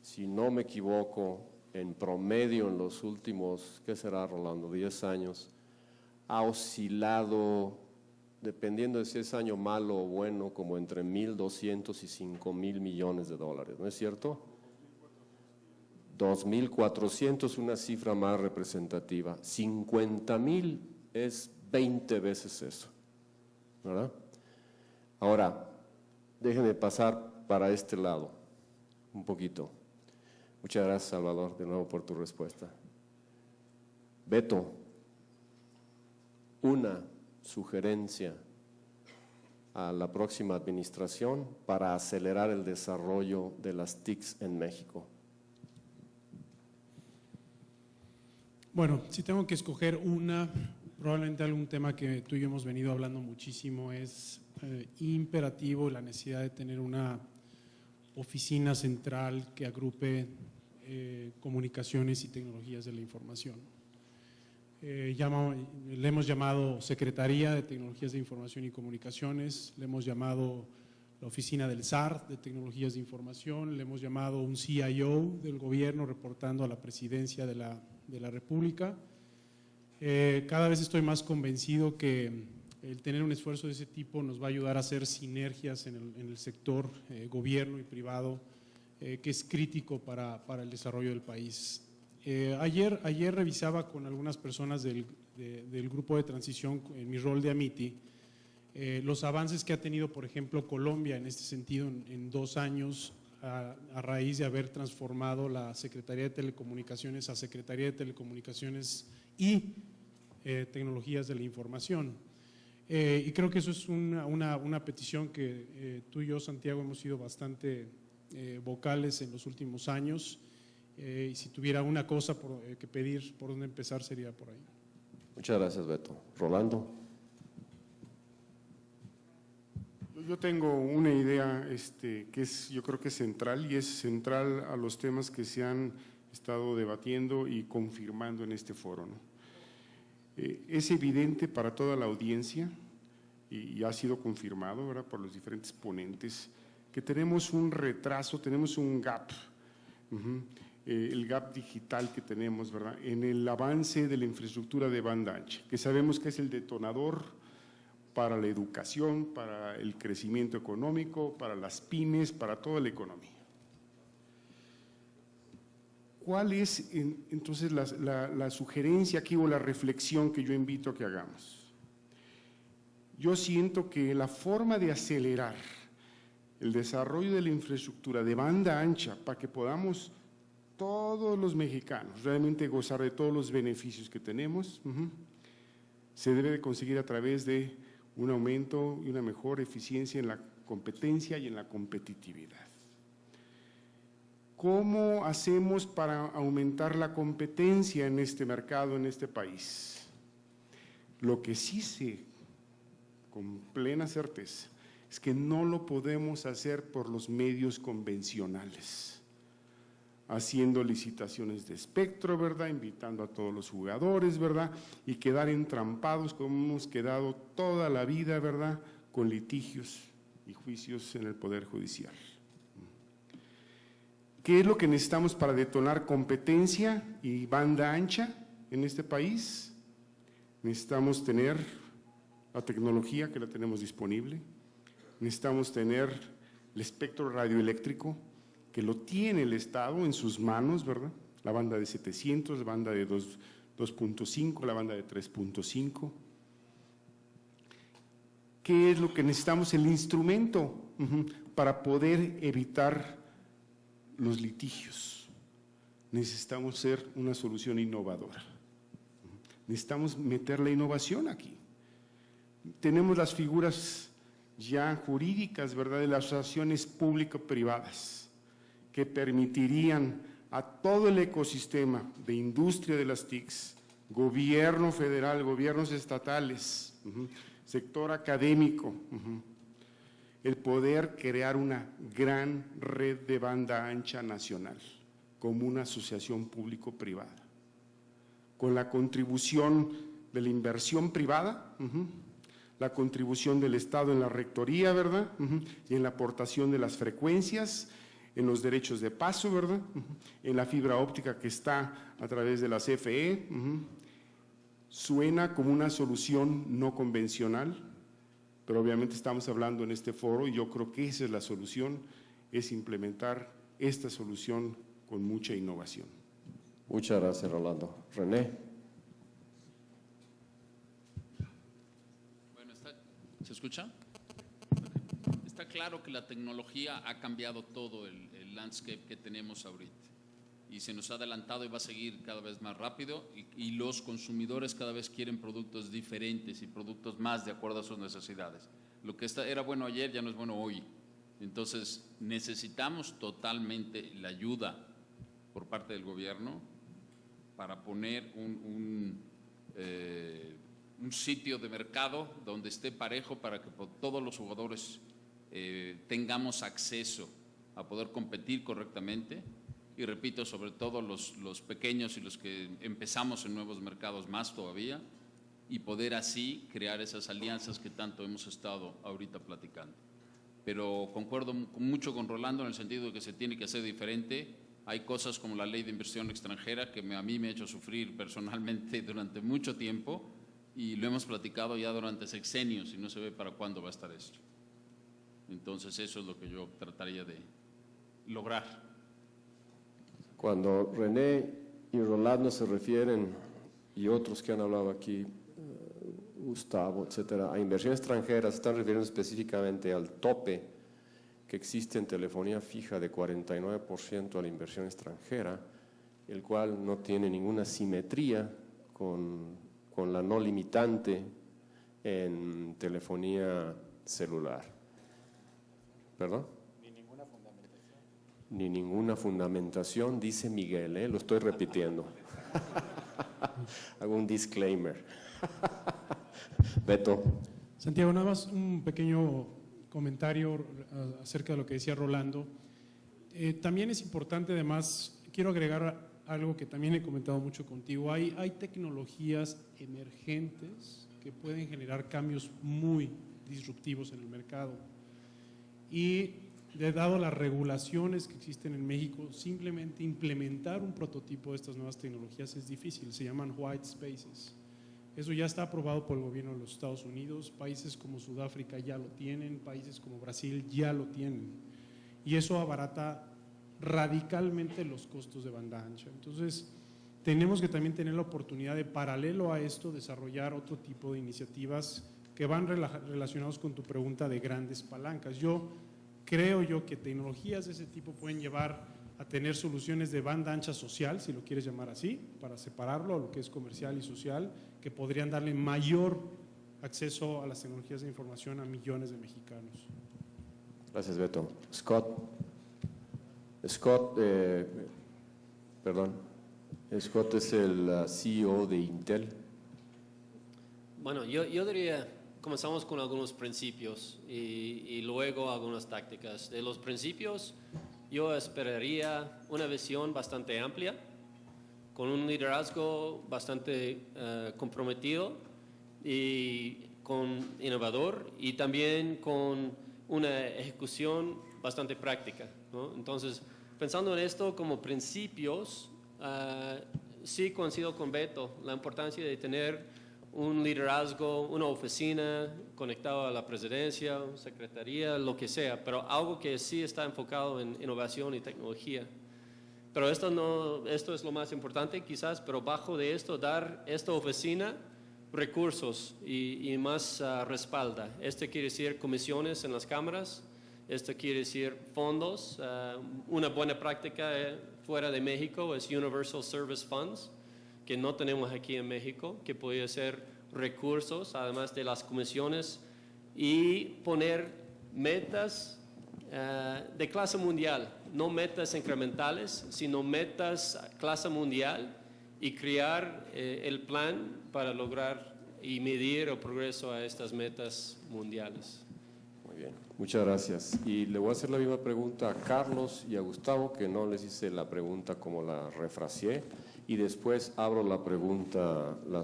si no me equivoco, en promedio en los últimos, ¿qué será, Rolando? 10 años, ha oscilado, dependiendo de si es año malo o bueno, como entre 1,200 y 5,000 millones de dólares, ¿no es cierto? 2,400, una cifra más representativa. 50,000 es 20 veces eso, ¿verdad? Ahora, déjenme pasar para este lado un poquito. Muchas gracias, Salvador, de nuevo por tu respuesta. Beto, una sugerencia a la próxima administración para acelerar el desarrollo de las TICs en México. Bueno, si tengo que escoger una, probablemente algún tema que tú y yo hemos venido hablando muchísimo es imperativo la necesidad de tener una oficina central que agrupe comunicaciones y tecnologías de la información. Le hemos llamado Secretaría de Tecnologías de Información y Comunicaciones, le hemos llamado la Oficina del SAR de Tecnologías de Información, le hemos llamado un CIO del gobierno reportando a la Presidencia de la República. Cada vez estoy más convencido que El tener un esfuerzo de ese tipo nos va a ayudar a hacer sinergias en el sector gobierno y privado, que es crítico para el desarrollo del país. Ayer revisaba con algunas personas del grupo de transición en mi rol de AMITI los avances que ha tenido, por ejemplo, Colombia en este sentido en 2 años a raíz de haber transformado la Secretaría de Telecomunicaciones a Secretaría de Telecomunicaciones y Tecnologías de la Información. Y creo que eso es una petición que tú y yo, Santiago, hemos sido bastante vocales en los últimos años. Y si tuviera una cosa que pedir, por dónde empezar, sería por ahí. Muchas gracias, Beto. Rolando. Yo tengo una idea que yo creo que es central, y es central a los temas que se han estado debatiendo y confirmando en este foro, ¿no? Es evidente para toda la audiencia, y ha sido confirmado, ¿verdad?, por los diferentes ponentes, que tenemos un retraso, tenemos un gap, el gap digital que tenemos, ¿verdad?, en el avance de la infraestructura de banda ancha, que sabemos que es el detonador para la educación, para el crecimiento económico, para las pymes, para toda la economía. ¿Cuál es entonces la sugerencia aquí o la reflexión que yo invito a que hagamos? Yo siento que la forma de acelerar el desarrollo de la infraestructura de banda ancha para que podamos todos los mexicanos realmente gozar de todos los beneficios que tenemos, se debe de conseguir a través de un aumento y una mejor eficiencia en la competencia y en la competitividad. ¿Cómo hacemos para aumentar la competencia en este mercado, en este país? Lo que sí sé con plena certeza es que no lo podemos hacer por los medios convencionales, haciendo licitaciones de espectro, ¿verdad?, invitando a todos los jugadores, ¿verdad?, y quedar entrampados como hemos quedado toda la vida, ¿verdad?, con litigios y juicios en el Poder Judicial. ¿Qué es lo que necesitamos para detonar competencia y banda ancha en este país? Necesitamos tener la tecnología, que la tenemos disponible, necesitamos tener el espectro radioeléctrico, que lo tiene el Estado en sus manos, ¿verdad? La banda de 700, la banda de 2.5, la banda de 3.5. ¿Qué es lo que necesitamos? El instrumento para poder evitar los litigios. Necesitamos ser una solución innovadora. Necesitamos meter la innovación aquí. Tenemos las figuras ya jurídicas, ¿verdad?, de las asociaciones público-privadas, que permitirían a todo el ecosistema de industria de las TICs, gobierno federal, gobiernos estatales, sector académico, el poder crear una gran red de banda ancha nacional, como una asociación público-privada, con la contribución de la inversión privada, la contribución del Estado en la rectoría, ¿verdad?, y en la aportación de las frecuencias, en los derechos de paso, ¿verdad?, en la fibra óptica que está a través de la CFE. Suena como una solución no convencional, pero obviamente estamos hablando en este foro y yo creo que esa es la solución, es implementar esta solución con mucha innovación. Muchas gracias, Rolando. René. Bueno, ¿se escucha? Está claro que la tecnología ha cambiado todo el landscape que tenemos ahorita y se nos ha adelantado y va a seguir cada vez más rápido y los consumidores cada vez quieren productos diferentes y productos más de acuerdo a sus necesidades. Lo que era bueno ayer ya no es bueno hoy. Entonces necesitamos totalmente la ayuda por parte del gobierno para poner un sitio de mercado donde esté parejo para que todos los jugadores tengamos acceso a poder competir correctamente y repito, sobre todo los pequeños y los que empezamos en nuevos mercados más todavía y poder así crear esas alianzas que tanto hemos estado ahorita platicando. Pero concuerdo mucho con Rolando en el sentido de que se tiene que hacer diferente. Hay cosas como la ley de inversión extranjera que a mí me ha hecho sufrir personalmente durante mucho tiempo y lo hemos platicado ya durante sexenios y no se ve para cuándo va a estar esto. Entonces eso es lo que yo trataría de lograr. Cuando René y Rolando se refieren, y otros que han hablado aquí, Gustavo, etcétera, a inversión extranjera, se están refiriendo específicamente al tope que existe en telefonía fija de 49% a la inversión extranjera, el cual no tiene ninguna simetría con la no limitante en telefonía celular. ¿Perdón? Ni ninguna fundamentación, dice Miguel, lo estoy repitiendo. Hago un disclaimer. Beto. Santiago, nada más un pequeño comentario acerca de lo que decía Rolando. También es importante, además, quiero agregar algo que también he comentado mucho contigo. Hay tecnologías emergentes que pueden generar cambios muy disruptivos en el mercado. Y dado las regulaciones que existen en México, simplemente implementar un prototipo de estas nuevas tecnologías es difícil, se llaman white spaces. Eso ya está aprobado por el gobierno de los Estados Unidos, países como Sudáfrica ya lo tienen, países como Brasil ya lo tienen. Y eso abarata radicalmente los costos de banda ancha. Entonces, tenemos que también tener la oportunidad de, paralelo a esto, desarrollar otro tipo de iniciativas que van relacionados con tu pregunta de grandes palancas. Creo yo que tecnologías de ese tipo pueden llevar a tener soluciones de banda ancha social, si lo quieres llamar así, para separarlo a lo que es comercial y social, que podrían darle mayor acceso a las tecnologías de información a millones de mexicanos. Gracias, Beto. Scott, Scott es el CEO de Intel. Bueno, yo diría, comenzamos con algunos principios y luego algunas tácticas. De los principios, yo esperaría una visión bastante amplia, con un liderazgo bastante comprometido y innovador, y también con una ejecución bastante práctica, ¿no? Entonces, pensando en esto como principios, sí coincido con Beto, la importancia de tener un liderazgo, una oficina conectada a la presidencia, secretaría, lo que sea, pero algo que sí está enfocado en innovación y tecnología. Pero esto es lo más importante quizás, pero bajo de esto, dar esta oficina recursos y más respalda. Esto quiere decir comisiones en las cámaras, esto quiere decir fondos. Una buena práctica fuera de México es Universal Service Funds, que no tenemos aquí en México, que puede ser recursos, además de las comisiones, y poner metas de clase mundial, no metas incrementales, sino metas clase mundial, y crear el plan para lograr y medir el progreso a estas metas mundiales. Muy bien, muchas gracias. Y le voy a hacer la misma pregunta a Carlos y a Gustavo, que no les hice la pregunta como la refraseé, y después abro las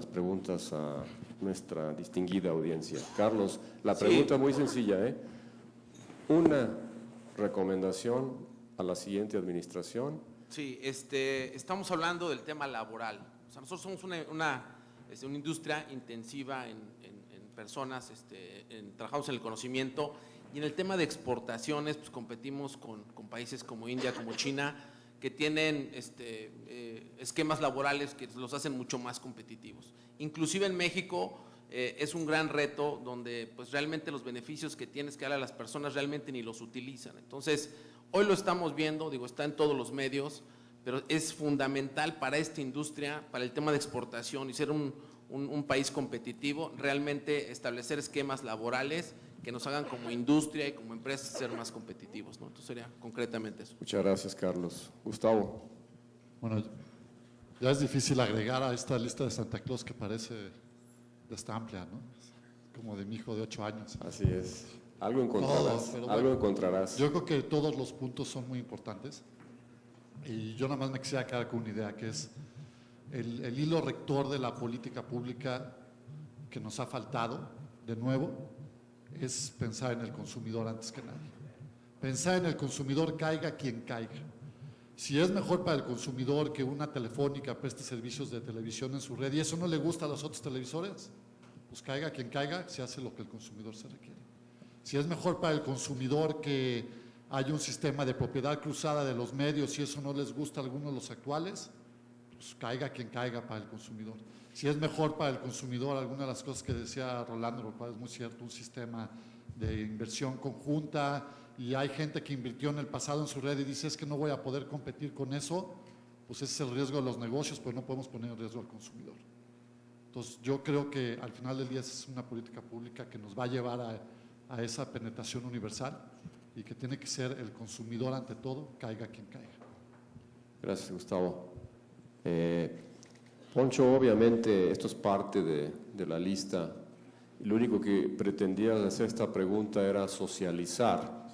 preguntas a nuestra distinguida audiencia. Carlos, la pregunta es muy sencilla, una recomendación a la siguiente administración. Sí, estamos hablando del tema laboral. O sea, nosotros somos una industria intensiva en personas, trabajamos en el conocimiento, y en el tema de exportaciones, pues competimos con países como India, como China, que tienen esquemas laborales que los hacen mucho más competitivos. Inclusive en México es un gran reto donde pues realmente los beneficios que tienes que dar a las personas realmente ni los utilizan. Entonces, hoy lo estamos viendo, está en todos los medios, pero es fundamental para esta industria, para el tema de exportación y ser un país competitivo, realmente establecer esquemas laborales que nos hagan como industria y como empresa ser más competitivos, ¿no? Entonces sería concretamente eso. Muchas gracias, Carlos. Gustavo. Bueno, ya es difícil agregar a esta lista de Santa Claus que parece de esta amplia, ¿no? Como de mi hijo de 8 años. Así es. Algo encontrarás. Algo encontrarás. Yo creo que todos los puntos son muy importantes. Y yo nada más me quisiera quedar con una idea, que es el hilo rector de la política pública que nos ha faltado, de nuevo, es pensar en el consumidor antes que nadie. Pensar en el consumidor, caiga quien caiga. Si es mejor para el consumidor que una telefónica preste servicios de televisión en su red y eso no le gusta a los otros televisores, pues caiga quien caiga, se hace lo que el consumidor se requiere. Si es mejor para el consumidor que haya un sistema de propiedad cruzada de los medios y eso no les gusta a algunos de los actuales, pues caiga quien caiga para el consumidor. Si es mejor para el consumidor, alguna de las cosas que decía Rolando, lo cual es muy cierto, un sistema de inversión conjunta, y hay gente que invirtió en el pasado en su red y dice es que no voy a poder competir con eso, pues ese es el riesgo de los negocios, pero no podemos poner en riesgo al consumidor. Entonces yo creo que al final del día es una política pública que nos va a llevar a esa penetración universal y que tiene que ser el consumidor ante todo, caiga quien caiga. Gracias, Gustavo. Poncho, obviamente esto es parte de la lista. Lo único que pretendía hacer esta pregunta era socializar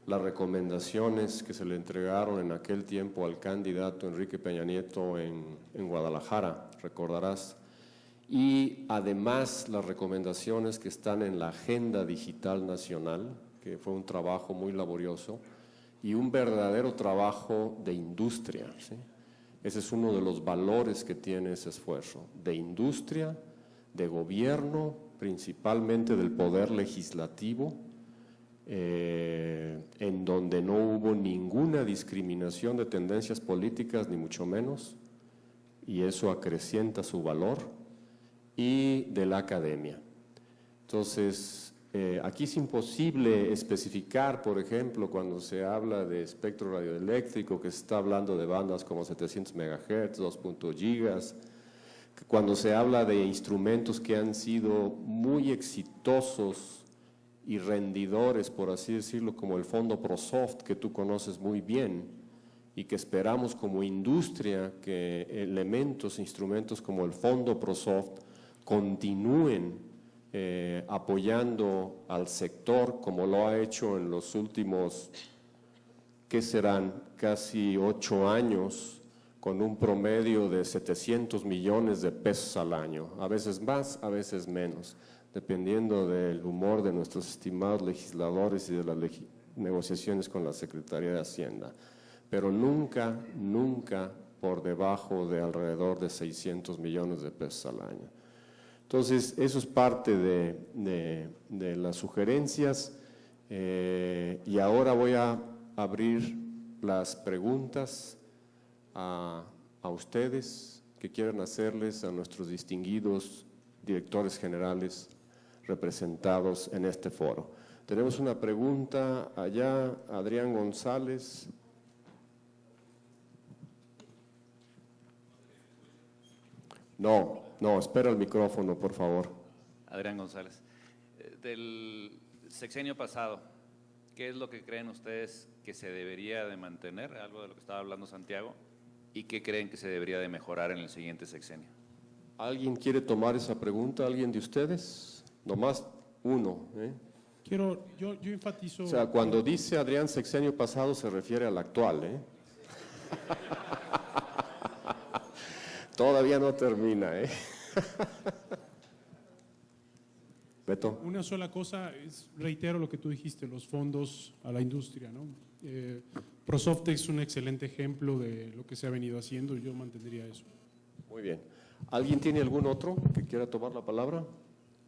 las recomendaciones que se le entregaron en aquel tiempo al candidato Enrique Peña Nieto en Guadalajara, recordarás, y además las recomendaciones que están en la Agenda Digital Nacional, que fue un trabajo muy laborioso y un verdadero trabajo de industria, ¿sí? Ese es uno de los valores que tiene ese esfuerzo, de industria, de gobierno, principalmente del poder legislativo, en donde no hubo ninguna discriminación de tendencias políticas, ni mucho menos, y eso acrecienta su valor, y de la academia. Entonces, aquí es imposible especificar, por ejemplo, cuando se habla de espectro radioeléctrico, que se está hablando de bandas como 700 MHz, 2.0 GHz, cuando se habla de instrumentos que han sido muy exitosos y rendidores, por así decirlo, como el Fondo ProSoft, que tú conoces muy bien, y que esperamos como industria que elementos, instrumentos como el Fondo ProSoft continúen apoyando al sector como lo ha hecho en los últimos, ¿qué serán? Casi 8 años, con un promedio de 700 millones de pesos al año, a veces más, a veces menos, dependiendo del humor de nuestros estimados legisladores y de las negociaciones con la Secretaría de Hacienda, pero nunca, nunca por debajo de alrededor de 600 millones de pesos al año. Entonces, eso es parte de las sugerencias, y ahora voy a abrir las preguntas a ustedes que quieran hacerles a nuestros distinguidos directores generales representados en este foro. Tenemos una pregunta allá, Adrián González. No, espera el micrófono, por favor. Adrián González. Del sexenio pasado, ¿qué es lo que creen ustedes que se debería de mantener? Algo de lo que estaba hablando Santiago. ¿Y qué creen que se debería de mejorar en el siguiente sexenio? ¿Alguien quiere tomar esa pregunta? ¿Alguien de ustedes? Nomás uno. Yo enfatizo… O sea, cuando dice Adrián sexenio pasado se refiere al actual, Todavía no termina, Beto. Una sola cosa, reitero lo que tú dijiste, los fondos a la industria, ¿no? ProSoft es un excelente ejemplo de lo que se ha venido haciendo y yo mantendría eso. Muy bien. ¿Alguien tiene algún otro que quiera tomar la palabra?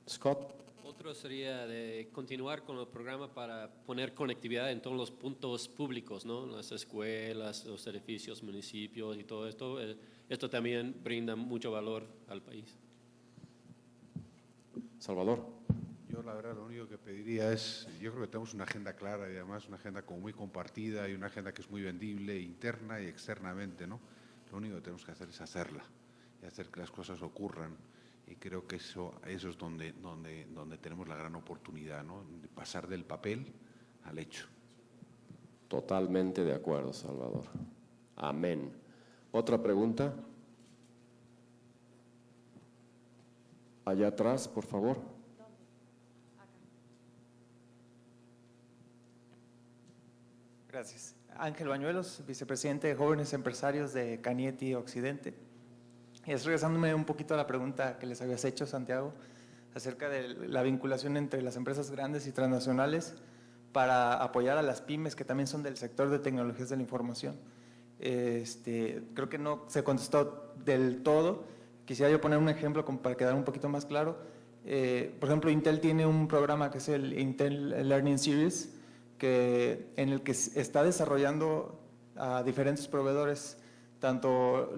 Scott. Otro sería de continuar con el programa para poner conectividad en todos los puntos públicos, ¿no? Las escuelas, los edificios, municipios y todo esto. Esto también brinda mucho valor al país. Salvador. Yo la verdad lo único que pediría es, yo creo que tenemos una agenda clara y además una agenda como muy compartida y una agenda que es muy vendible interna y externamente, ¿no? Lo único que tenemos que hacer es hacerla y hacer que las cosas ocurran. Y creo que eso es donde tenemos la gran oportunidad, ¿no? De pasar del papel al hecho. Totalmente de acuerdo, Salvador. Amén. ¿Otra pregunta? Allá atrás, por favor. Gracias. Ángel Bañuelos, vicepresidente de Jóvenes Empresarios de Canietti Occidente. Y es regresándome un poquito a la pregunta que les habías hecho, Santiago, acerca de la vinculación entre las empresas grandes y transnacionales para apoyar a las pymes que también son del sector de tecnologías de la información. Creo que no se contestó del todo. Quisiera yo poner un ejemplo como para quedar un poquito más claro. Por ejemplo, Intel tiene un programa que es el Intel Learning Series, en el que está desarrollando a diferentes proveedores, tanto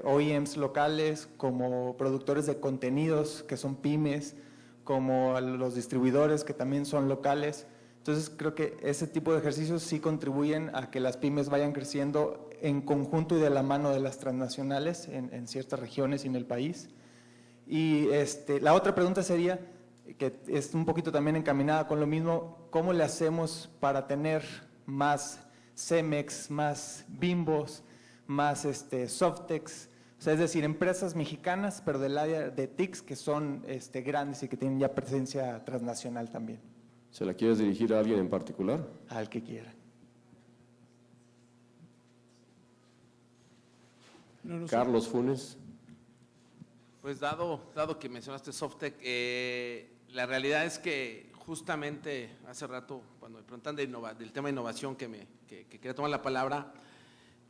OEMs locales como productores de contenidos que son pymes, como a los distribuidores que también son locales. Entonces creo que ese tipo de ejercicios sí contribuyen a que las pymes vayan creciendo en conjunto y de la mano de las transnacionales en ciertas regiones y en el país. Y la otra pregunta sería, que es un poquito también encaminada con lo mismo, ¿cómo le hacemos para tener más Cemex, más Bimbos, más Softex? O sea, es decir, empresas mexicanas, pero del área de TICs que son grandes y que tienen ya presencia transnacional también. ¿Se la quieres dirigir a alguien en particular? Al que quiera. Carlos Funes. Pues dado que mencionaste Softec, la realidad es que justamente hace rato, cuando me preguntan del tema de innovación que quería tomar la palabra,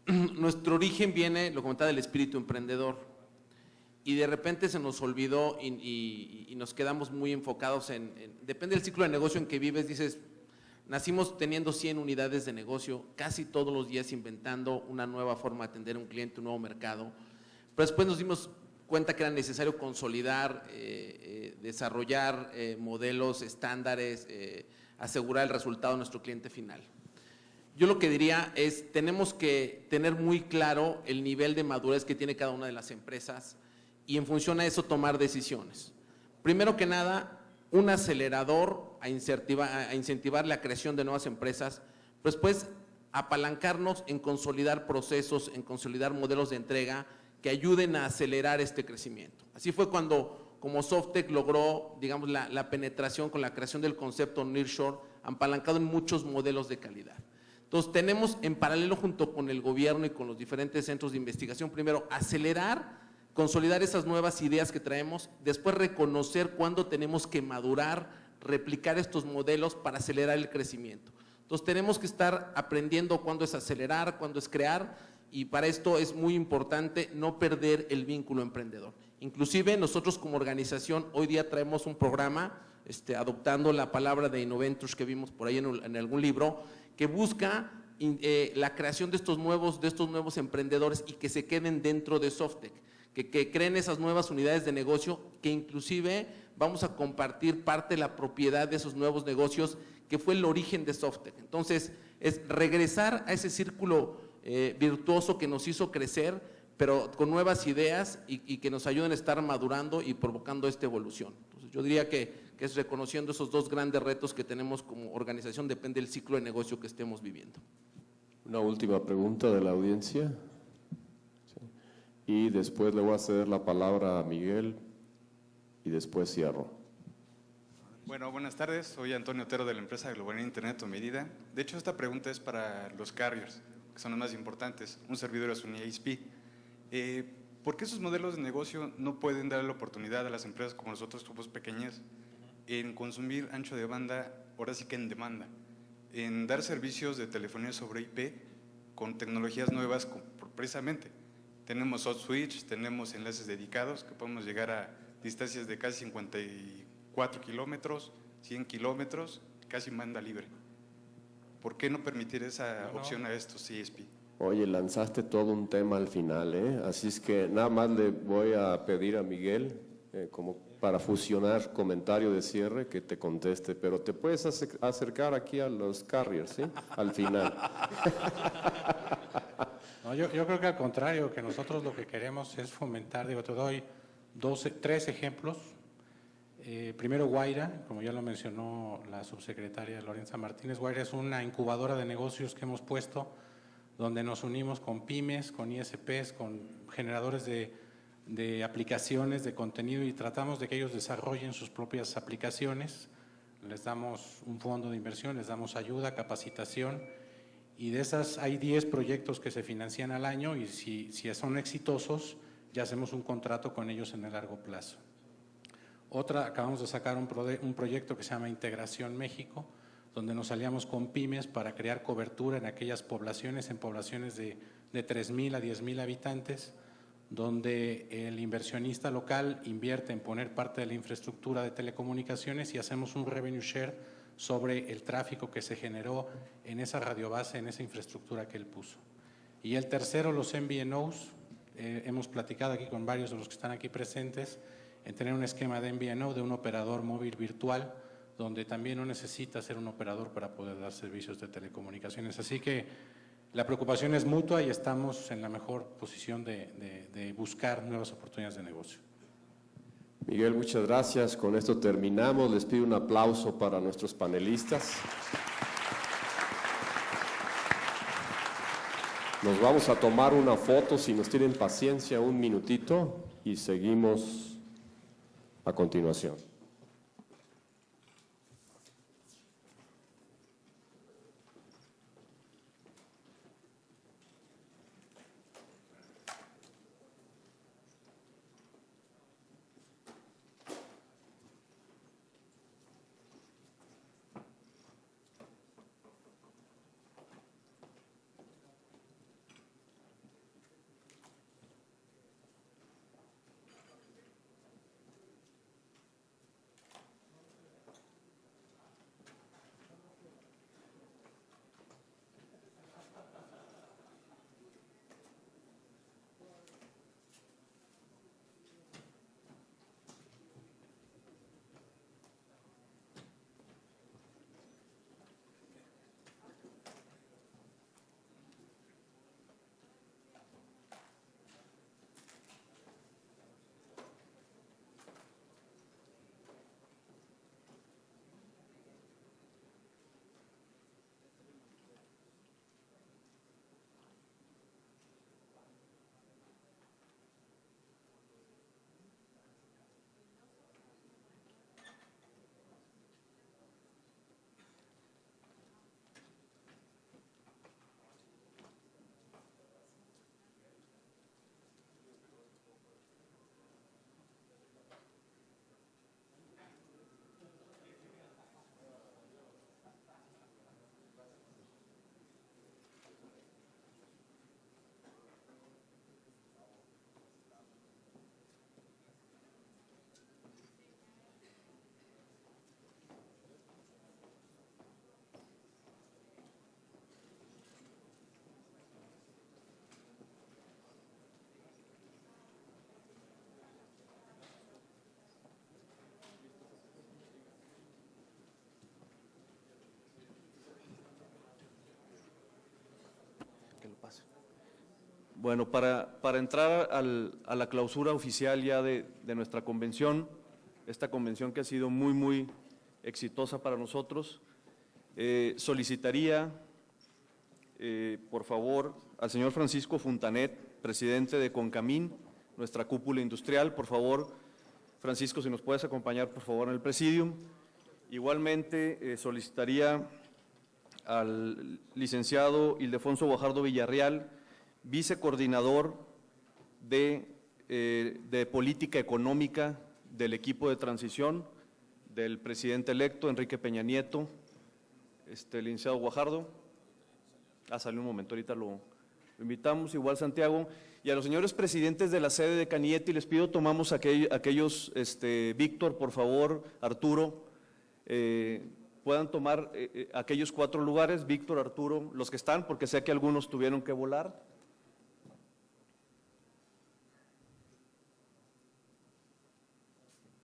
nuestro origen viene, lo comentaba, del espíritu emprendedor, y de repente se nos olvidó y nos quedamos muy enfocados depende del ciclo de negocio en que vives, dices, nacimos teniendo 100 unidades de negocio, casi todos los días inventando una nueva forma de atender a un cliente, un nuevo mercado, pero después nos dimos cuenta que era necesario consolidar, desarrollar modelos, estándares, asegurar el resultado de nuestro cliente final. Yo lo que diría es, tenemos que tener muy claro el nivel de madurez que tiene cada una de las empresas y en función a eso tomar decisiones. Primero que nada, un acelerador a incentivar la creación de nuevas empresas, pero después apalancarnos en consolidar procesos, en consolidar modelos de entrega que ayuden a acelerar este crecimiento. Así fue como Softec logró, digamos, la penetración con la creación del concepto Nearshore, apalancado en muchos modelos de calidad. Entonces, tenemos en paralelo junto con el gobierno y con los diferentes centros de investigación, primero, acelerar, consolidar esas nuevas ideas que traemos, después reconocer cuándo tenemos que madurar, replicar estos modelos para acelerar el crecimiento. Entonces, tenemos que estar aprendiendo cuándo es acelerar, cuándo es crear, y para esto es muy importante no perder el vínculo emprendedor. Inclusive nosotros como organización hoy día traemos un programa, adoptando la palabra de Innoventors que vimos por ahí en algún libro, que busca la creación de estos nuevos emprendedores y que se queden dentro de Softec, que creen esas nuevas unidades de negocio, que inclusive vamos a compartir parte de la propiedad de esos nuevos negocios, que fue el origen de Softec. Entonces, es regresar a ese círculo virtuoso que nos hizo crecer, pero con nuevas ideas y que nos ayuden a estar madurando y provocando esta evolución. Entonces, yo diría que es reconociendo esos dos grandes retos que tenemos como organización, depende del ciclo de negocio que estemos viviendo. Una última pregunta de la audiencia. Sí. Y después le voy a ceder la palabra a Miguel y después cierro. Bueno, buenas tardes. Soy Antonio Otero de la empresa Global Internet o Medida. De hecho, esta pregunta es para los carriers, que son los más importantes. Un servidor es un ISP. ¿Por qué esos modelos de negocio no pueden dar la oportunidad a las empresas como nosotros, grupos pequeños, en consumir ancho de banda, ahora sí que en demanda, en dar servicios de telefonía sobre IP con tecnologías nuevas precisamente? Tenemos hot switch, tenemos enlaces dedicados que podemos llegar a distancias de casi 54 kilómetros, 100 kilómetros, casi en banda libre. ¿Por qué no permitir esa opción a estos CSP? Oye, lanzaste todo un tema al final, ¿eh? Así es que nada más le voy a pedir a Miguel, como para fusionar comentario de cierre, que te conteste, pero te puedes acercar aquí a los carriers, ¿sí? Al final. No, yo creo que al contrario, que nosotros lo que queremos es fomentar, te doy 3 ejemplos. Primero, Guaira, como ya lo mencionó la subsecretaria Lorenza Martínez. Guaira es una incubadora de negocios que hemos puesto, donde nos unimos con pymes, con ISPs, con generadores de aplicaciones, de contenido, y tratamos de que ellos desarrollen sus propias aplicaciones. Les damos un fondo de inversión, les damos ayuda, capacitación, y de esas hay 10 proyectos que se financian al año, y si son exitosos, ya hacemos un contrato con ellos en el largo plazo. Acabamos de sacar un proyecto que se llama Integración México, donde nos aliamos con pymes para crear cobertura en aquellas poblaciones, de 3,000 a 10,000 habitantes, donde el inversionista local invierte en poner parte de la infraestructura de telecomunicaciones y hacemos un revenue share sobre el tráfico que se generó en esa radiobase, en esa infraestructura que él puso. Y el tercero, los MVNOs. Hemos platicado aquí con varios de los que están aquí presentes en tener un esquema de MVNO, de un operador móvil virtual, donde también no necesita ser un operador para poder dar servicios de telecomunicaciones. Así que la preocupación es mutua y estamos en la mejor posición de buscar nuevas oportunidades de negocio. Miguel, muchas gracias. Con esto terminamos. Les pido un aplauso para nuestros panelistas. Nos vamos a tomar una foto, si nos tienen paciencia, un minutito, y seguimos a continuación. Bueno, para entrar a la clausura oficial ya de nuestra convención, esta convención que ha sido muy, muy exitosa para nosotros, solicitaría, por favor, al señor Francisco Fontanet, presidente de Concamín, nuestra cúpula industrial. Por favor, Francisco, si nos puedes acompañar, por favor, en el presidium. Igualmente, solicitaría al licenciado Ildefonso Guajardo Villarreal, vicecoordinador de Política Económica del equipo de transición del presidente electo, Enrique Peña Nieto. Licenciado Guajardo. Salió un momento, ahorita lo invitamos. Igual Santiago. Y a los señores presidentes de la sede de Cañete, les pido tomamos aquellos, Víctor, por favor, Arturo, puedan tomar aquellos 4 lugares, Víctor, Arturo, los que están, porque sé que algunos tuvieron que volar.